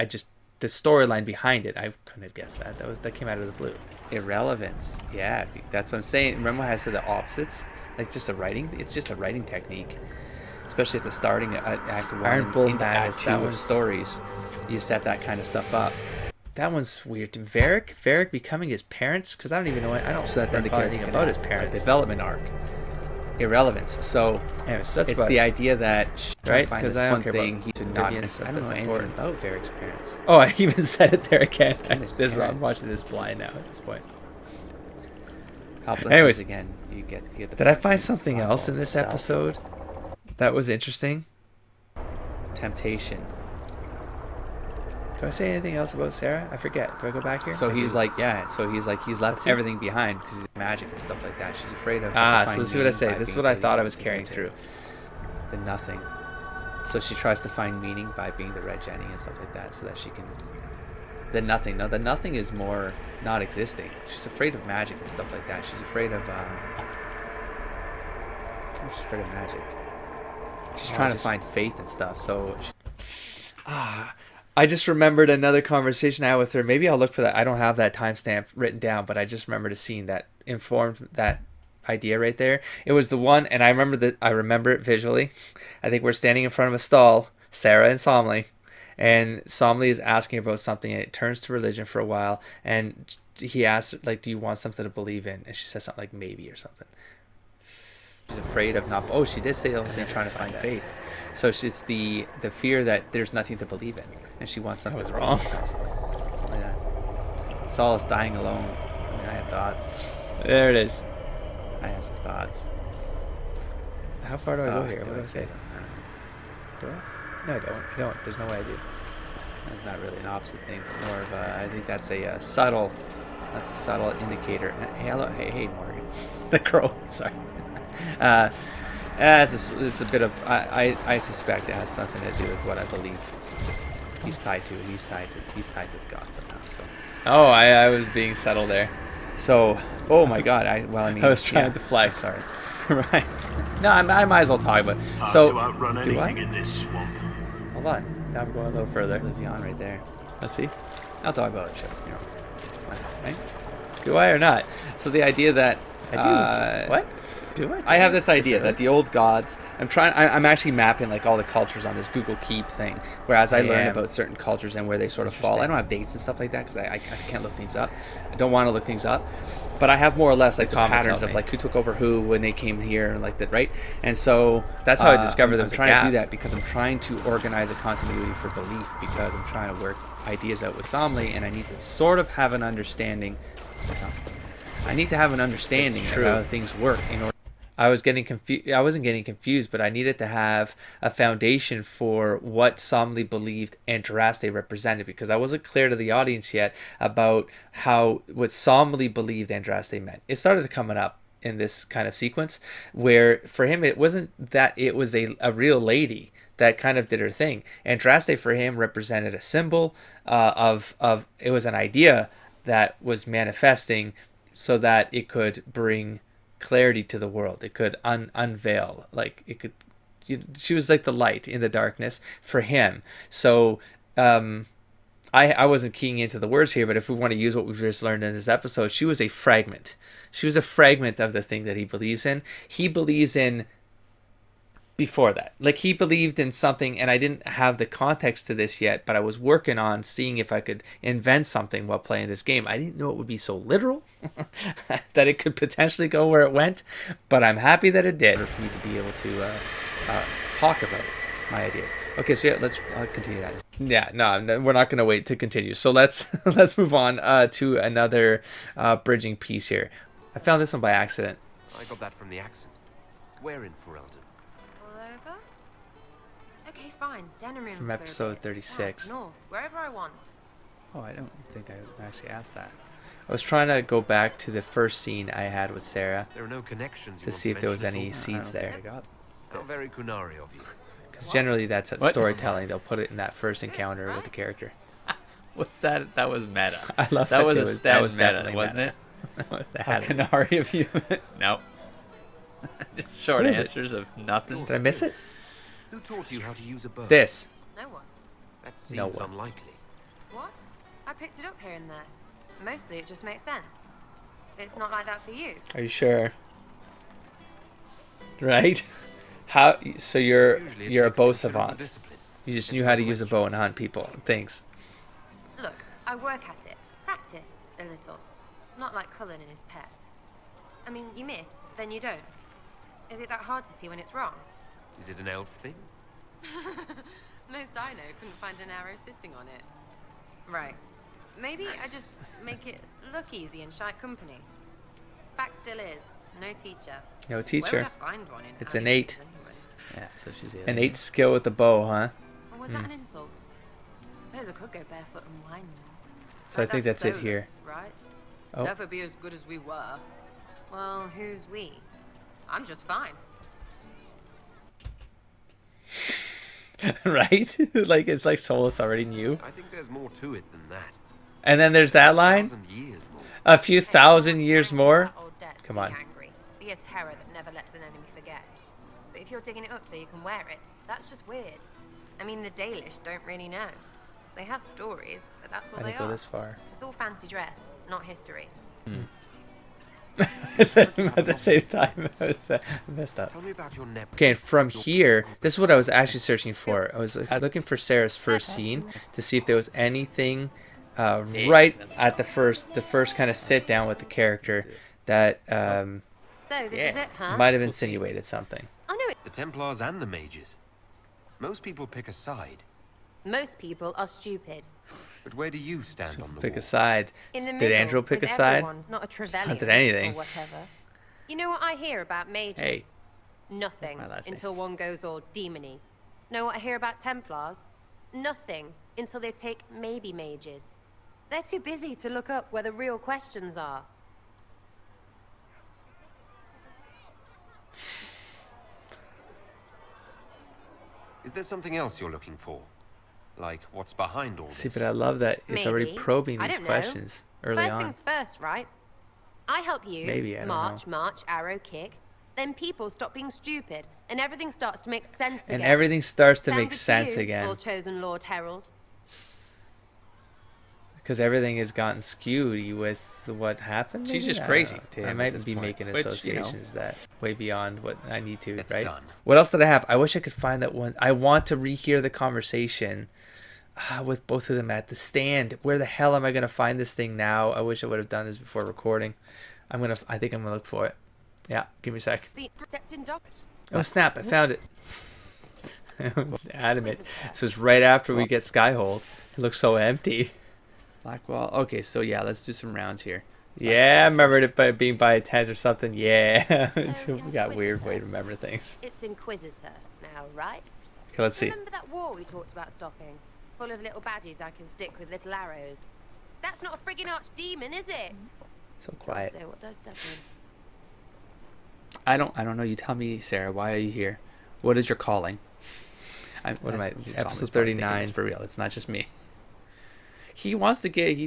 The storyline behind it, I couldn't have guessed that. That came out of the blue. Irrelevance. Yeah, that's what I'm saying. Remember how I said the opposites? Like just a writing. It's just a writing technique, especially at the starting Act 1 Iron Bull into Madness, Act 2 of stories. You set that kind of stuff up. That one's weird. Varric becoming his parents? Because I don't even know. I don't So that then they recall can anything about his parents. development arc. Irrelevance. So Anyways, that's it's about the it. idea that Right? Because Because I don't one care thing about he to trivia not. and stuff I don't that's know anything important. about Varric's parents. Oh, I even said it there again. His I'm parents. watching this blind now at this point. Helplessness Anyways, again. You get the did I find something else in this Self. episode that was interesting? Temptation. Do I say anything else about Sarah? I forget. Do I go back here? So I he's do. like, yeah. So he's like, he's left see. everything behind because he's magic and stuff like that. She's afraid of. So this is what I say. This is what I thought I was carrying through. The nothing. So she tries to find meaning by being the Red Jenny and stuff like that, so that she can. The nothing. No, the nothing is more not existing. She's afraid of magic and stuff like that. She's afraid of. She's afraid of magic. She's trying to find faith and stuff. So. I just remembered another conversation I had with her. Maybe I'll look for that. I don't have that timestamp written down, but I just remembered a scene that informed that idea right there. It was the one, and I remember it visually. I think we're standing in front of a stall, Sarah and Somley, and Somley is asking about something, and it turns to religion for a while, and he asks, like, do you want something to believe in? And she says something like maybe or something. She's afraid of not. Oh, she did say the whole thing, trying to find faith. So she's the fear that there's nothing to believe in, and she wants something. I was wrong. Something like that. Saul is dying alone. I mean, I have thoughts. There it is. I have some thoughts. How far do I go here? What do I I say? don't know. Do I? No, I don't. I don't. There's no way I do. That's not really an opposite thing. More of a. I think that's a subtle. That's a subtle indicator. Hey, hello. Hey, Morgan. The crow. Sorry. It's a bit of. I suspect it has something to do with what I believe. He's tied to the god somehow. So. Oh, I was being subtle there. So, oh my God! I was trying to deflect. Sorry. Right. No, I might as well talk about. So, to outrun do I? anything in this swamp. Hold on. Now I'm going a little further. Lives on right there. Let's see. I'll talk about it. Sure. You know. Right? Do I or not? So the idea that I do. What? Do I? I have this idea that the old gods. I'm actually mapping like all the cultures on this Google Keep thing. Whereas I learn about certain cultures and where they sort of fall. I don't have dates and stuff like that because I can't look things up. I don't want to look things up. But I have more or less like the patterns of like who took over who when they came here and like that, right? And so that's how I discovered I'm trying to do that because I'm trying to organize a continuity for belief because I'm trying to work ideas out with Somley and I need to sort of have an understanding. I need to have an understanding of how things work in order. I was getting confused. I wasn't getting confused, but I needed to have a foundation for what Somley believed Andraste represented because I wasn't clear to the audience yet about what Somley believed Andraste meant. It started coming up in this kind of sequence where for him it wasn't that it was a real lady that kind of did her thing. Andraste for him represented a symbol of it was an idea that was manifesting so that it could bring clarity to the world. It could unveil, like it could. She was like the light in the darkness for him. So I wasn't keying into the words here, but if we want to use what we've just learned in this episode, she was a fragment. She was a fragment of the thing that he believes in. He believes in before that. Like he believed in something, and I didn't have the context to this yet, but I was working on seeing if I could invent something while playing this game. I didn't know it would be so literal that it could potentially go where it went, but I'm happy that it did for me to be able to talk about my ideas. Okay, so yeah, let's continue that. Yeah, no, we're not going to wait to continue. So let's move on to another bridging piece here. I found this one by accident. I got that from the accent. Where in Ferelden? All over? A fine. Denerim From for a episode bit. 36. South, north, wherever I want. Oh, I don't think I actually asked that. I was trying to go back to the first scene I had with Sarah There are no connections to see if there was any seeds there. How very Kunari of you. Because generally that's at storytelling. They'll put it in that first encounter with the character. What's that? That was meta. I love that. Was it a was, stat that was meta, definitely wasn't meta. it? How Canary of you? Nope. Just short What is it? answers of nothing. Did I miss it? Who taught you how to use a bow? This. No one. That seems No one. unlikely. What? I picked it up here and there. Mostly it just makes sense. It's not like that for you. Are you sure? Right? How? So you're Usually it a takes bow considerable savant. discipline. You just It's knew not how to a use a bow and hunt people and things. Look, I work at it. Practice a little. Not like Cullen and his pets. I mean, you miss, then you don't. Is it that hard to see when it's wrong? Is it an elf thing? Most I know couldn't find an arrow sitting on it. Right. Maybe I just make it look easy in shy company. Fact still is, no teacher. No Where teacher. would I find one in It's Abbey innate. anyway? Yeah, so she's Innate skill with the bow, huh? Or was that an insult? I suppose I could go barefoot and whine more. So I think that's it soulless, here. Right? Oh. Never be as good as we were. Well, who's we? I'm just fine. Right? Like it's like Solus already knew. I think there's more to it than that. And then there's that line. 1,000 years more. A few thousand years more. Come on. Be angry. Be a terror that never lets an enemy forget. But if you're digging it up so you can wear it, that's just weird. I mean, the Dalish don't really know. They have stories, but that's all I they didn't go are. this far. It's all fancy dress, not history. At the same time, I messed up. Tell me about your nep. Okay, and from here, this is what I was actually searching for. I was looking for Sarah's first scene to see if there was anything right at the first kind of sit down with the character that So this is it, huh? might have insinuated something. I know it. The Templars and the mages. Most people pick a side. Most people are stupid. But where do you stand on the Pick wall? a side. In the Did middle, Andrew pick a with side? everyone, not a Trevelyan did anything. or whatever. You know what I hear about mages? Hey. Nothing That's my last name. until one goes all demony. Know what I hear about Templars? Nothing until they take maybe mages. They're too busy to look up where the real questions are. Is there something else you're looking for? Like what's behind all See, this? but I love that it's already Maybe. probing I these don't know. questions early First on. things first, right? I help you. Maybe, I don't march, know. march, arrow, kick. Then people stop being stupid, and everything starts to make sense And again. everything starts to Sound make good sense you, again. All-chosen Lord Herald. Because everything has gotten skewed with what happened. She's maybe? just I don't crazy know. to I him at might this be point, making which, you know. associations that way beyond what I need to, It's right? done. What else did I have? I wish I could find that one. I want to rehear the conversation with both of them at the stand. Where the hell am I going to find this thing now? I wish I would have done this before recording. I think I'm going to look for it. Yeah, give me a sec. See, stepped in dogs. Oh snap, I found it. I was adamant. So it's right after we get Skyhold. It looks so empty. Blackwall. Okay, so yeah, let's do some rounds here. Yeah, I remembered it by being by a tent or something. Yeah, we got weird way to remember things. It's Inquisitor now, right? Okay, let's see. Remember that war we talked about stopping? Full of little badges I can stick with little arrows. That's not a friggin' archdemon, is it? So quiet. So what does that mean? I don't know. You tell me, Sarah. Why are you here? What is your calling? What am I? Episode 39. It's for real. It's not just me. He wants to get.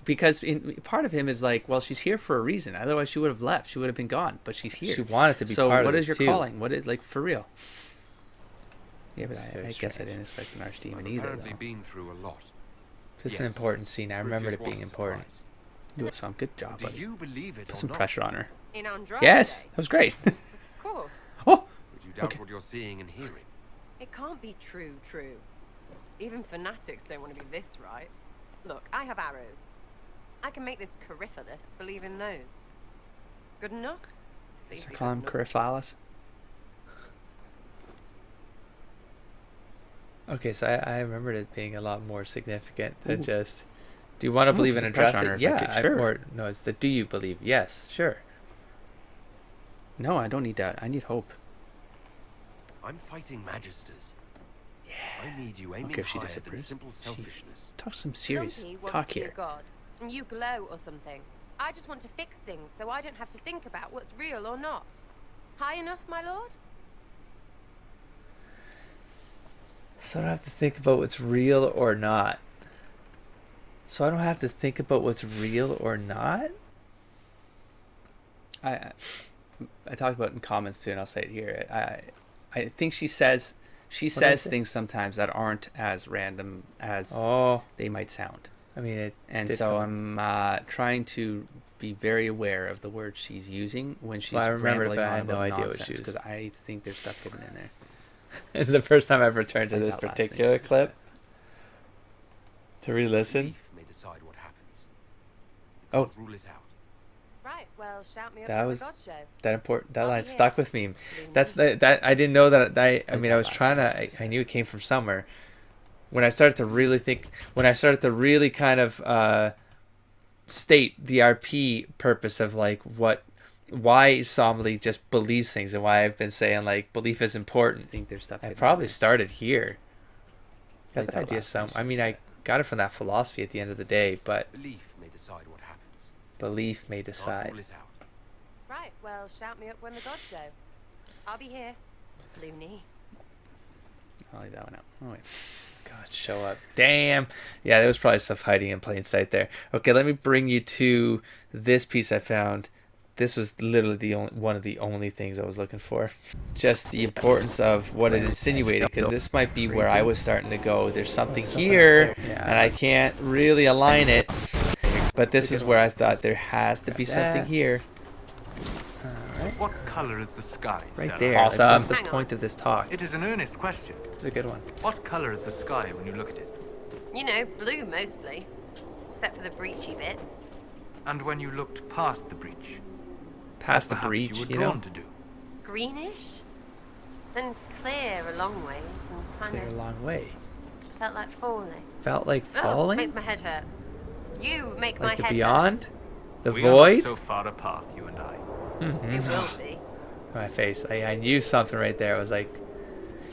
Because part of him is like, well, she's here for a reason. Otherwise, she would have left. She would have been gone. But she's here. She wanted to be so part of what this is too. your calling? What is like for real? Yeah, but That's I very guess I strange. didn't expect an archdemon I've either. apparently Though. been through a lot. This is an Yes. important scene. I remembered it Rufus was being a important. surprise. Do some good job, Do buddy. you believe it Put or some not? pressure on her. In Andrade? Yes, that was great. Of course. Oh, Would you doubt Okay. what you're seeing and hearing? It can't be true. Even fanatics don't want to be this right. Look, I have arrows. I can make this Coryphalis believe in those. Good enough? Please so be call him good enough. Coryphalis. Okay, so I remembered it being a lot more significant than just. Do you want to believe put in a some pressure dress? on her if I Yeah, could, sure. or no, it's the do you believe? Yes, sure. No, I don't need that. I need hope. I'm fighting magisters. Yeah, I need you I don't aiming care if she higher than disapproves. simple selfishness. Talk some serious Lumpy wants talk to be here. a god, and you glow or something. I just want to fix things so I don't have to think about what's real or not. High enough, my lord? So I don't have to think about what's real or not. So I don't have to think about what's real or not? I talked about it in comments too, and I'll say it here. I think she says things sometimes that aren't as random as they might sound. I mean, I'm trying to be very aware of the words she's using when she's I remember, rambling but I on had no about idea what nonsense, she was. because I think there's stuff hidden in there. This is the first time I've returned to Like this that last particular thing she clip to re-listen. Belief may decide what happens. Oh. Rule it out. Right, well, shout me up That on was the god show. that important. That I'll be line here. stuck with me. That's that I didn't know that. I mean, I was last trying thing to. I knew it came from somewhere. When I started to really think, when I started to really kind of state the RP purpose of like why Somali just believes things, and why I've been saying like belief is important. I think there's stuff I hidden probably in there. started here. Got Like that that idea last thing some. she I mean, said. I got it from that philosophy at the end of the day, but Belief may decide what happens. belief may God decide. rule it out. Right, well, shout me up when the god show. I'll be here. Loony. I'll leave that one out. Oh, wait. God, show up. Damn. Yeah, there was probably stuff hiding in plain sight there. Okay, let me bring you to this piece I found. This was literally one of the only things I was looking for. Just the importance of what it insinuated, because this might be where I was starting to go. There's something here, and I can't really align it. But this is where I thought there has to be something here. What color is the sky, Right Sarah? there. Awesome. Like, that's Hang the on. point of this talk. It is an earnest question. It's a good one. What color is the sky when you look at it? You know, blue mostly. Except for the breachy bits. And when you looked past the breach? Past the Perhaps breach, you were you drawn know? to do. Greenish? Then clear a long ways and kind Clear a of long way. felt like falling. Felt like Oh, falling? makes my head hurt. You make my Like the head beyond? The We void? are not so far apart, you and I. hurt. It will be. My face. I knew something right there. I was like,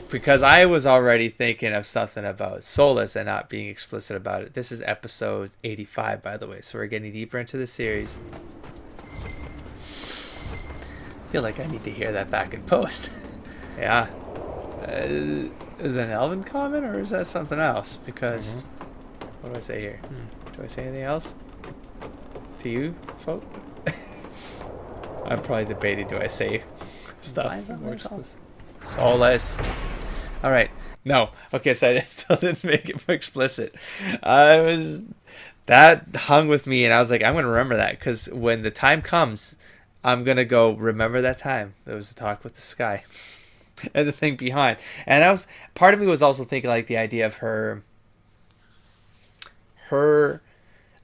because I was already thinking of something about Solus and not being explicit about it. This is episode 85, by the way, so we're getting deeper into the series. I feel like I need to hear that back in post. Yeah. Is it an Elven comment, or is that something else? Because, what do I say here? Do I say anything else? To you, folk? I'm probably debating, do I say stuff more explicit? Solus. All right. No. Okay, so I still didn't make it more explicit. That hung with me, and I was like, I'm going to remember that, because when the time comes, I'm going to go remember that time. There was a talk with the sky and the thing behind. And part of me was also thinking like the idea of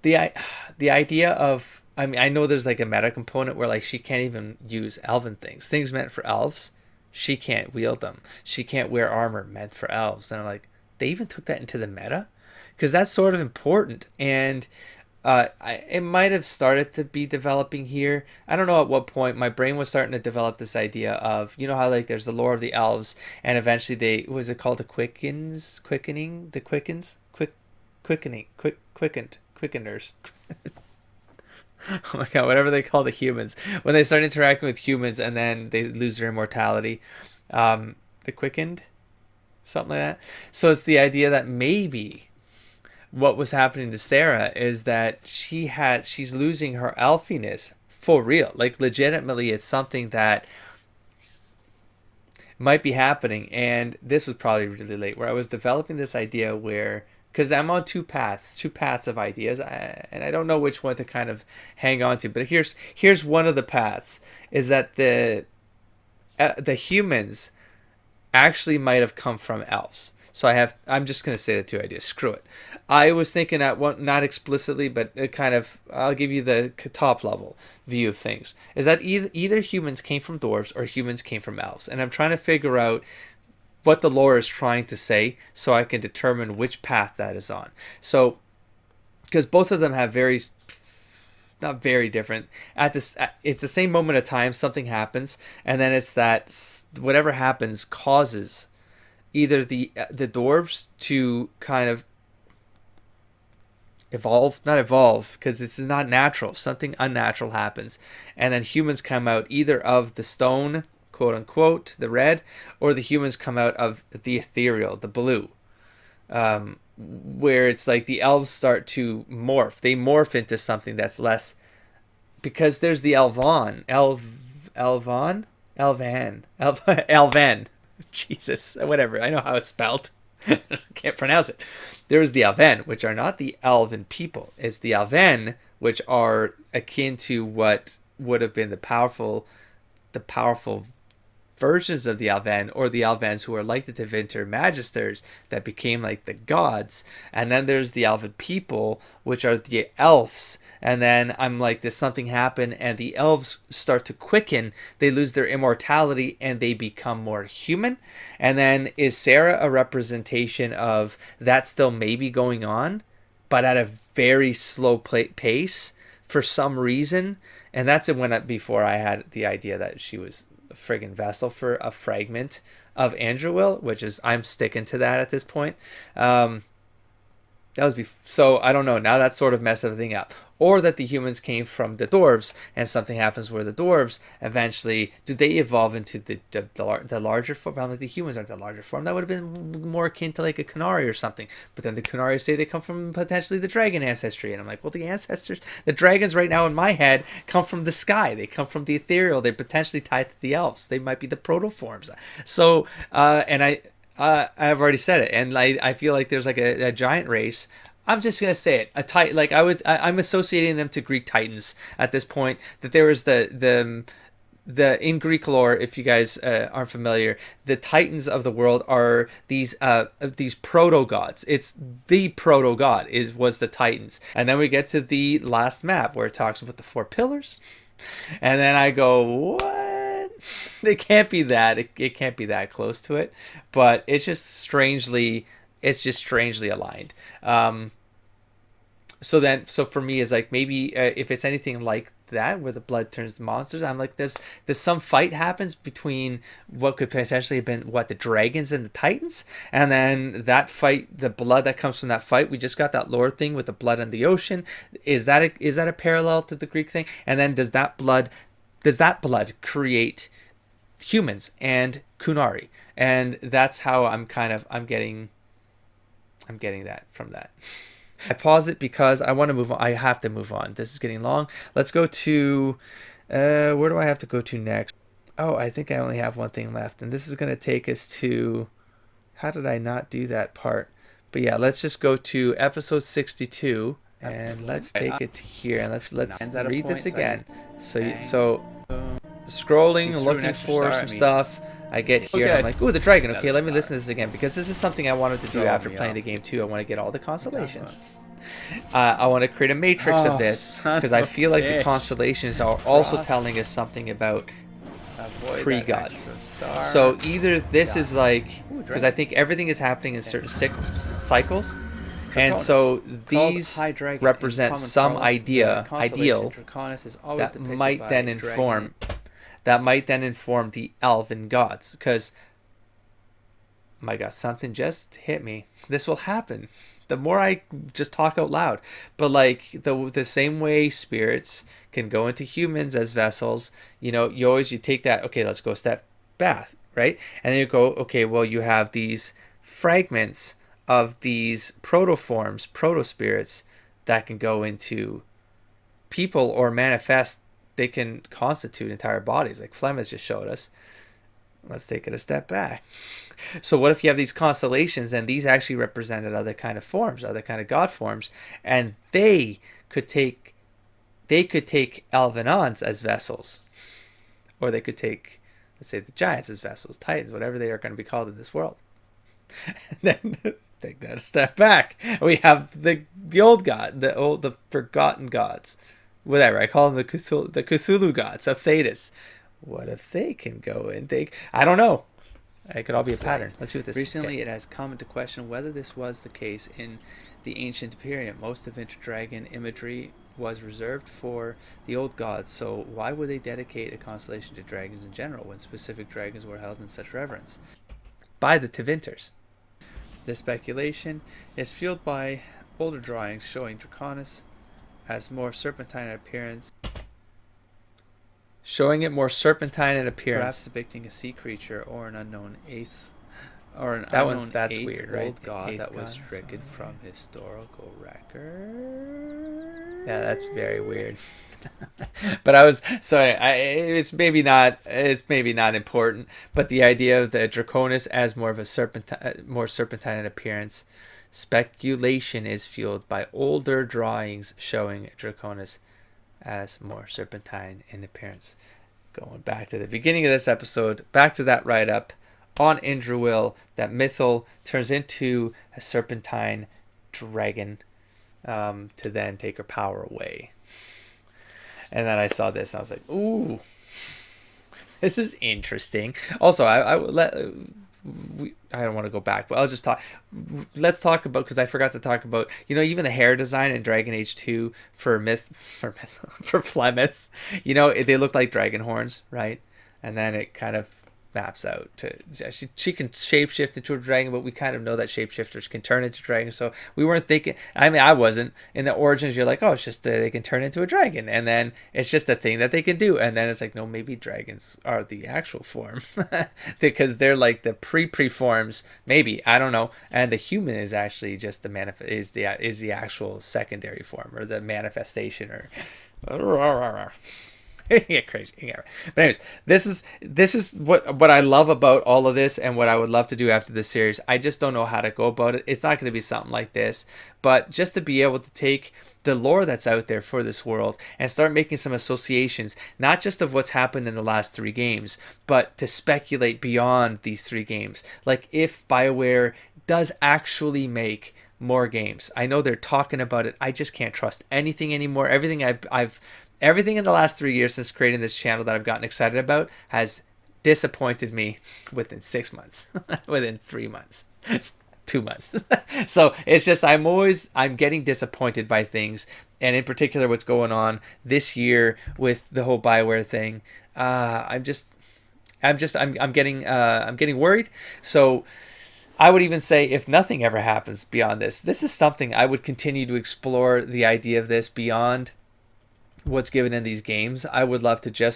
the idea of, I mean, I know there's like a meta component where like she can't even use elven things meant for elves. She can't wield them. She can't wear armor meant for elves. And I'm like, they even took that into the meta, because that's sort of important. And it might have started to be developing here. I don't know at what point my brain was starting to develop this idea of, you know how like there's the lore of the elves, and eventually was it called the quickeners? Oh my god, whatever they call the humans, when they start interacting with humans and then they lose their immortality, the quickened, something like that. So it's the idea that maybe what was happening to Sarah is that she's losing her elfiness for real. Like legitimately, it's something that might be happening. And this was probably really late, where I was developing this idea where, because I'm on two paths of ideas, and I don't know which one to kind of hang on to. But here's one of the paths, is that the humans actually might have come from elves. So I'm just going to say the two ideas. Screw it. I was thinking at one, not explicitly, but it kind of, I'll give you the top level view of things, is that either humans came from dwarves or humans came from elves. And I'm trying to figure out what the lore is trying to say so I can determine which path that is on. So, because both of them have not very different. It's the same moment of time, something happens, and then it's that whatever happens causes either the dwarves to kind of not evolve, because this is not natural. Something unnatural happens, and then humans come out either of the stone, quote unquote, the red, or the humans come out of the ethereal, the blue, where it's like the elves start to morph. They morph into something that's less, because there's the Elvan. Jesus, whatever. I know how it's spelled. Can't pronounce it. There's the Elven, which are not the elven people. It's the Elven, which are akin to what would have been the powerful versions of the Elven, or the Elvens who are like the Tevinter Magisters that became like the gods. And then there's the Elven people, which are the elves. And then I'm like, there's something happen, and the elves start to quicken. They lose their immortality, and they become more human. And then is Sarah a representation of that still maybe going on, but at a very slow pace for some reason? And that's when before I had the idea that she was a friggin' vessel for a fragment of Andrewil, which is, I'm sticking to that at this point. That was so I don't know. Now that sort of messed everything up. Or that the humans came from the dwarves, and something happens where the dwarves eventually, do they evolve into the larger form? Like the humans aren't the larger form. That would have been more akin to like a Kunari or something. But then the Kunari say they come from potentially the dragon ancestry, and I'm like, well, the dragons right now in my head come from the sky. They come from the ethereal. They're potentially tied to the elves. They might be the protoforms. So, and I've already said it, and I feel like there's like a giant race. I'm just gonna say it. I'm associating them to Greek Titans at this point. That there was the in Greek lore, if you guys aren't familiar, the Titans of the world are these proto gods. It's the proto god was the Titans, and then we get to the last map where it talks about the 4 pillars, and then I go, what? It can't be that. It can't be that close to it, but it's just strangely aligned. So for me, is like, maybe if it's anything like that, where the blood turns to monsters, I'm like, there's some fight happens between what could potentially have been the dragons and the Titans, and then that fight, the blood that comes from that fight, we just got that lore thing with the blood in the ocean. Is that a parallel to the Greek thing? And then does that blood create humans and Kunari? And that's how I'm getting that from that. I pause it because I want to move on. I have to move on. This is getting long. Let's go to where do I have to go to next? Oh, I think I only have one thing left, and this is going to take us to, how did I not do that part? But yeah, let's just go to episode 62, and let's take it to here, and let's read this again. So scrolling, looking for some stuff. I get here, and I'm like, ooh, the dragon. Okay, let me listen to this again, because this is something I wanted to do after playing the game too. I want to get all the constellations. I want to create a matrix of this, because I feel like the constellations are also telling us something about tree gods. So either this is like, because I think everything is happening in certain cycles, and so these represent some ideal that might then inform the elven gods. Because, my God, something just hit me. This will happen the more I just talk out loud. But like the same way spirits can go into humans as vessels, you take that, okay, let's go a step back, right? And then you go, okay, well, you have these fragments of these protoforms, proto-spirits that can go into people or manifest. They can constitute entire bodies, like Flemeth just showed us. Let's take it a step back. So what if you have these constellations, and these actually represented other kind of forms, other kind of god forms, and they could take Elvenons as vessels, or they could take, let's say, the giants as vessels, Titans, whatever they are going to be called in this world. And then take that a step back, we have the old god, the forgotten gods. Whatever, I call them the Cthulhu gods of Thetis. What if they can go and I don't know. It could all be a pattern. Let's see what this is. Recently, it has come into question whether this was the case in the ancient Imperium. Most of Inter-Dragon imagery was reserved for the old gods, so why would they dedicate a constellation to dragons in general when specific dragons were held in such reverence? by the Tevinters. The speculation is fueled by older drawings showing Draconis as more serpentine in appearance. Showing it more serpentine in appearance. Perhaps depicting a sea creature or an unknown eighth, or an That unknown one's that's eighth weird, old right? god Eighth that was god, stricken so- from historical record. Yeah, that's very weird. But I was sorry. It's maybe not. It's maybe not important. But the idea of the Draconis as more of a more serpentine in appearance. Speculation is fueled by older drawings showing Draconis as more serpentine in appearance. Going back to the beginning of this episode, back to that write-up on Indrawil, that Mythal turns into a serpentine dragon to then take her power away. And then I saw this and I was like, ooh, this is interesting. Also, I don't want to go back, but I'll just talk. Let's talk about, because I forgot to talk about, even the hair design in Dragon Age 2 for Flemeth. They look like dragon horns, right? And then it kind of maps out to she can shapeshift into a dragon, but we kind of know that shapeshifters can turn into dragons, so we weren't thinking, I wasn't in the Origins. You're like, oh, it's just they can turn into a dragon, and then it's just a thing that they can do, and then it's like, no, maybe dragons are the actual form because they're like the pre forms, maybe, I don't know, and the human is actually just is the actual secondary form, or the manifestation, or yeah, crazy. Yeah. But anyways, this is what I love about all of this, and what I would love to do after this series. I just don't know how to go about it. It's not going to be something like this, but just to be able to take the lore that's out there for this world and start making some associations, not just of what's happened in the last 3 games, but to speculate beyond these 3 games. Like, if BioWare does actually make more games. I know they're talking about it. I just can't trust anything anymore. Everything in the last 3 years since creating this channel that I've gotten excited about has disappointed me within 6 months, within 3 months, 2 months. So it's just, I'm getting disappointed by things, and in particular what's going on this year with the whole BioWare thing. I'm getting worried. So I would even say, if nothing ever happens beyond this is something I would continue to explore, the idea of this beyond what's given in these games. I would love to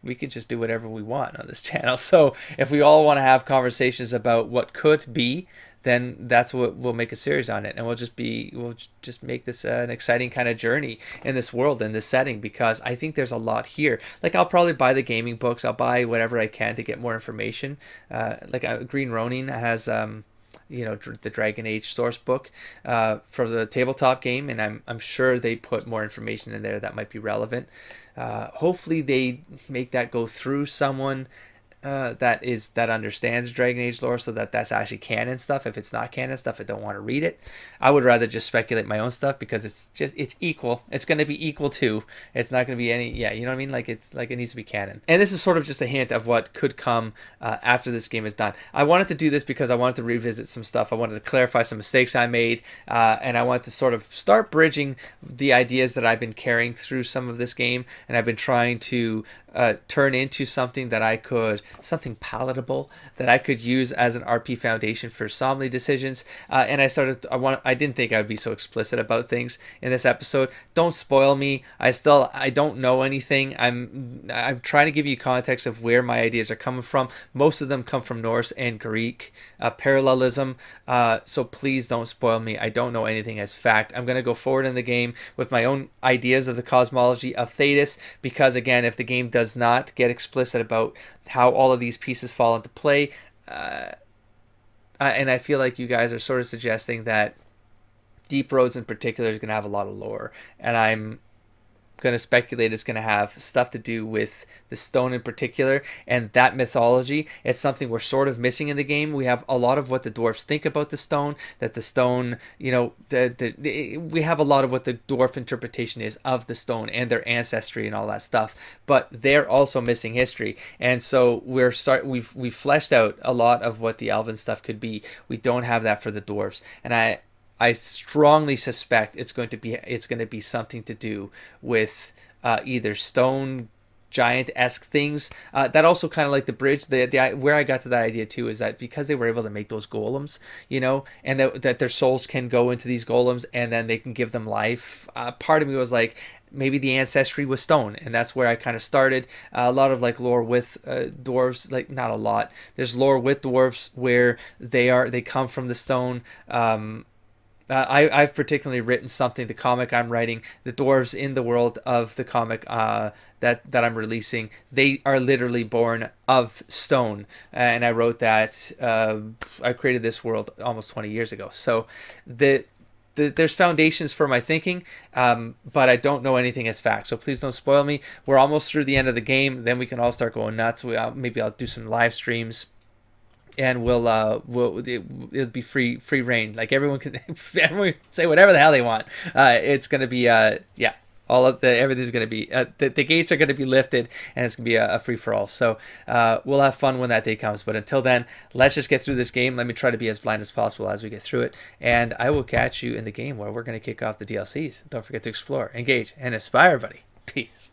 we could just do whatever we want on this channel. So if we all want to have conversations about what could be, then that's what we'll make a series on it, and we'll just make this an exciting kind of journey in this world, in this setting, because I think there's a lot here. Like, I'll probably buy the gaming books, I'll buy whatever I can to get more information. Green Ronin has the Dragon Age source book for the tabletop game, and I'm sure they put more information in there that might be relevant. Hopefully they make that go through someone that understands Dragon Age lore, so that's actually canon stuff. If it's not canon stuff, I don't want to read it. I would rather just speculate my own stuff, because it's equal. It's going to be equal to. It's not going to be any. Yeah, you know what I mean. Like, it needs to be canon. And this is sort of just a hint of what could come after this game is done. I wanted to do this because I wanted to revisit some stuff. I wanted to clarify some mistakes I made, and I wanted to sort of start bridging the ideas that I've been carrying through some of this game, and I've been trying to turn into something palatable that I could use as an RP foundation for Somli decisions. And I didn't think I'd be so explicit about things in this episode. Don't spoil me. I don't know anything. I'm trying to give you context of where my ideas are coming from. Most of them come from Norse and Greek parallelism. So please don't spoil me. I don't know anything as fact. I'm going to go forward in the game with my own ideas of the cosmology of Thetis, because again, if the game does not get explicit about how all of these pieces fall into play, and I feel like you guys are sort of suggesting that Deep Roads in particular is going to have a lot of lore, and I'm going to speculate it's going to have stuff to do with the stone in particular, and that mythology. It's something we're sort of missing in the game. We have a lot of what the dwarves think about the stone, that the stone, we have a lot of what the dwarf interpretation is of the stone and their ancestry and all that stuff, but they're also missing history. And so we've fleshed out a lot of what the elven stuff could be. We don't have that for the dwarves, and I strongly suspect it's going to be something to do with either stone giant-esque things. That also kind of like the bridge. The where I got to that idea too is that because they were able to make those golems, you know, and that their souls can go into these golems and then they can give them life. Part of me was like, maybe the ancestry was stone, and that's where I kind of started. A lot of like lore with dwarves, like not a lot. There's lore with dwarves where they come from the stone. I've particularly written something, the comic I'm writing, the dwarves in the world of the comic that I'm releasing, they are literally born of stone. And I wrote that, I created this world almost 20 years ago. So there's foundations for my thinking, but I don't know anything as fact. So please don't spoil me. We're almost through the end of the game. Then we can all start going nuts. Maybe I'll do some live streams. And it'll be free reign. Like everyone can say whatever the hell they want. It's gonna be everything's gonna be the gates are gonna be lifted, and it's gonna be a free for all. So we'll have fun when that day comes. But until then, let's just get through this game. Let me try to be as blind as possible as we get through it, and I will catch you in the game where we're gonna kick off the DLCs. Don't forget to explore, engage, and aspire, buddy. Peace.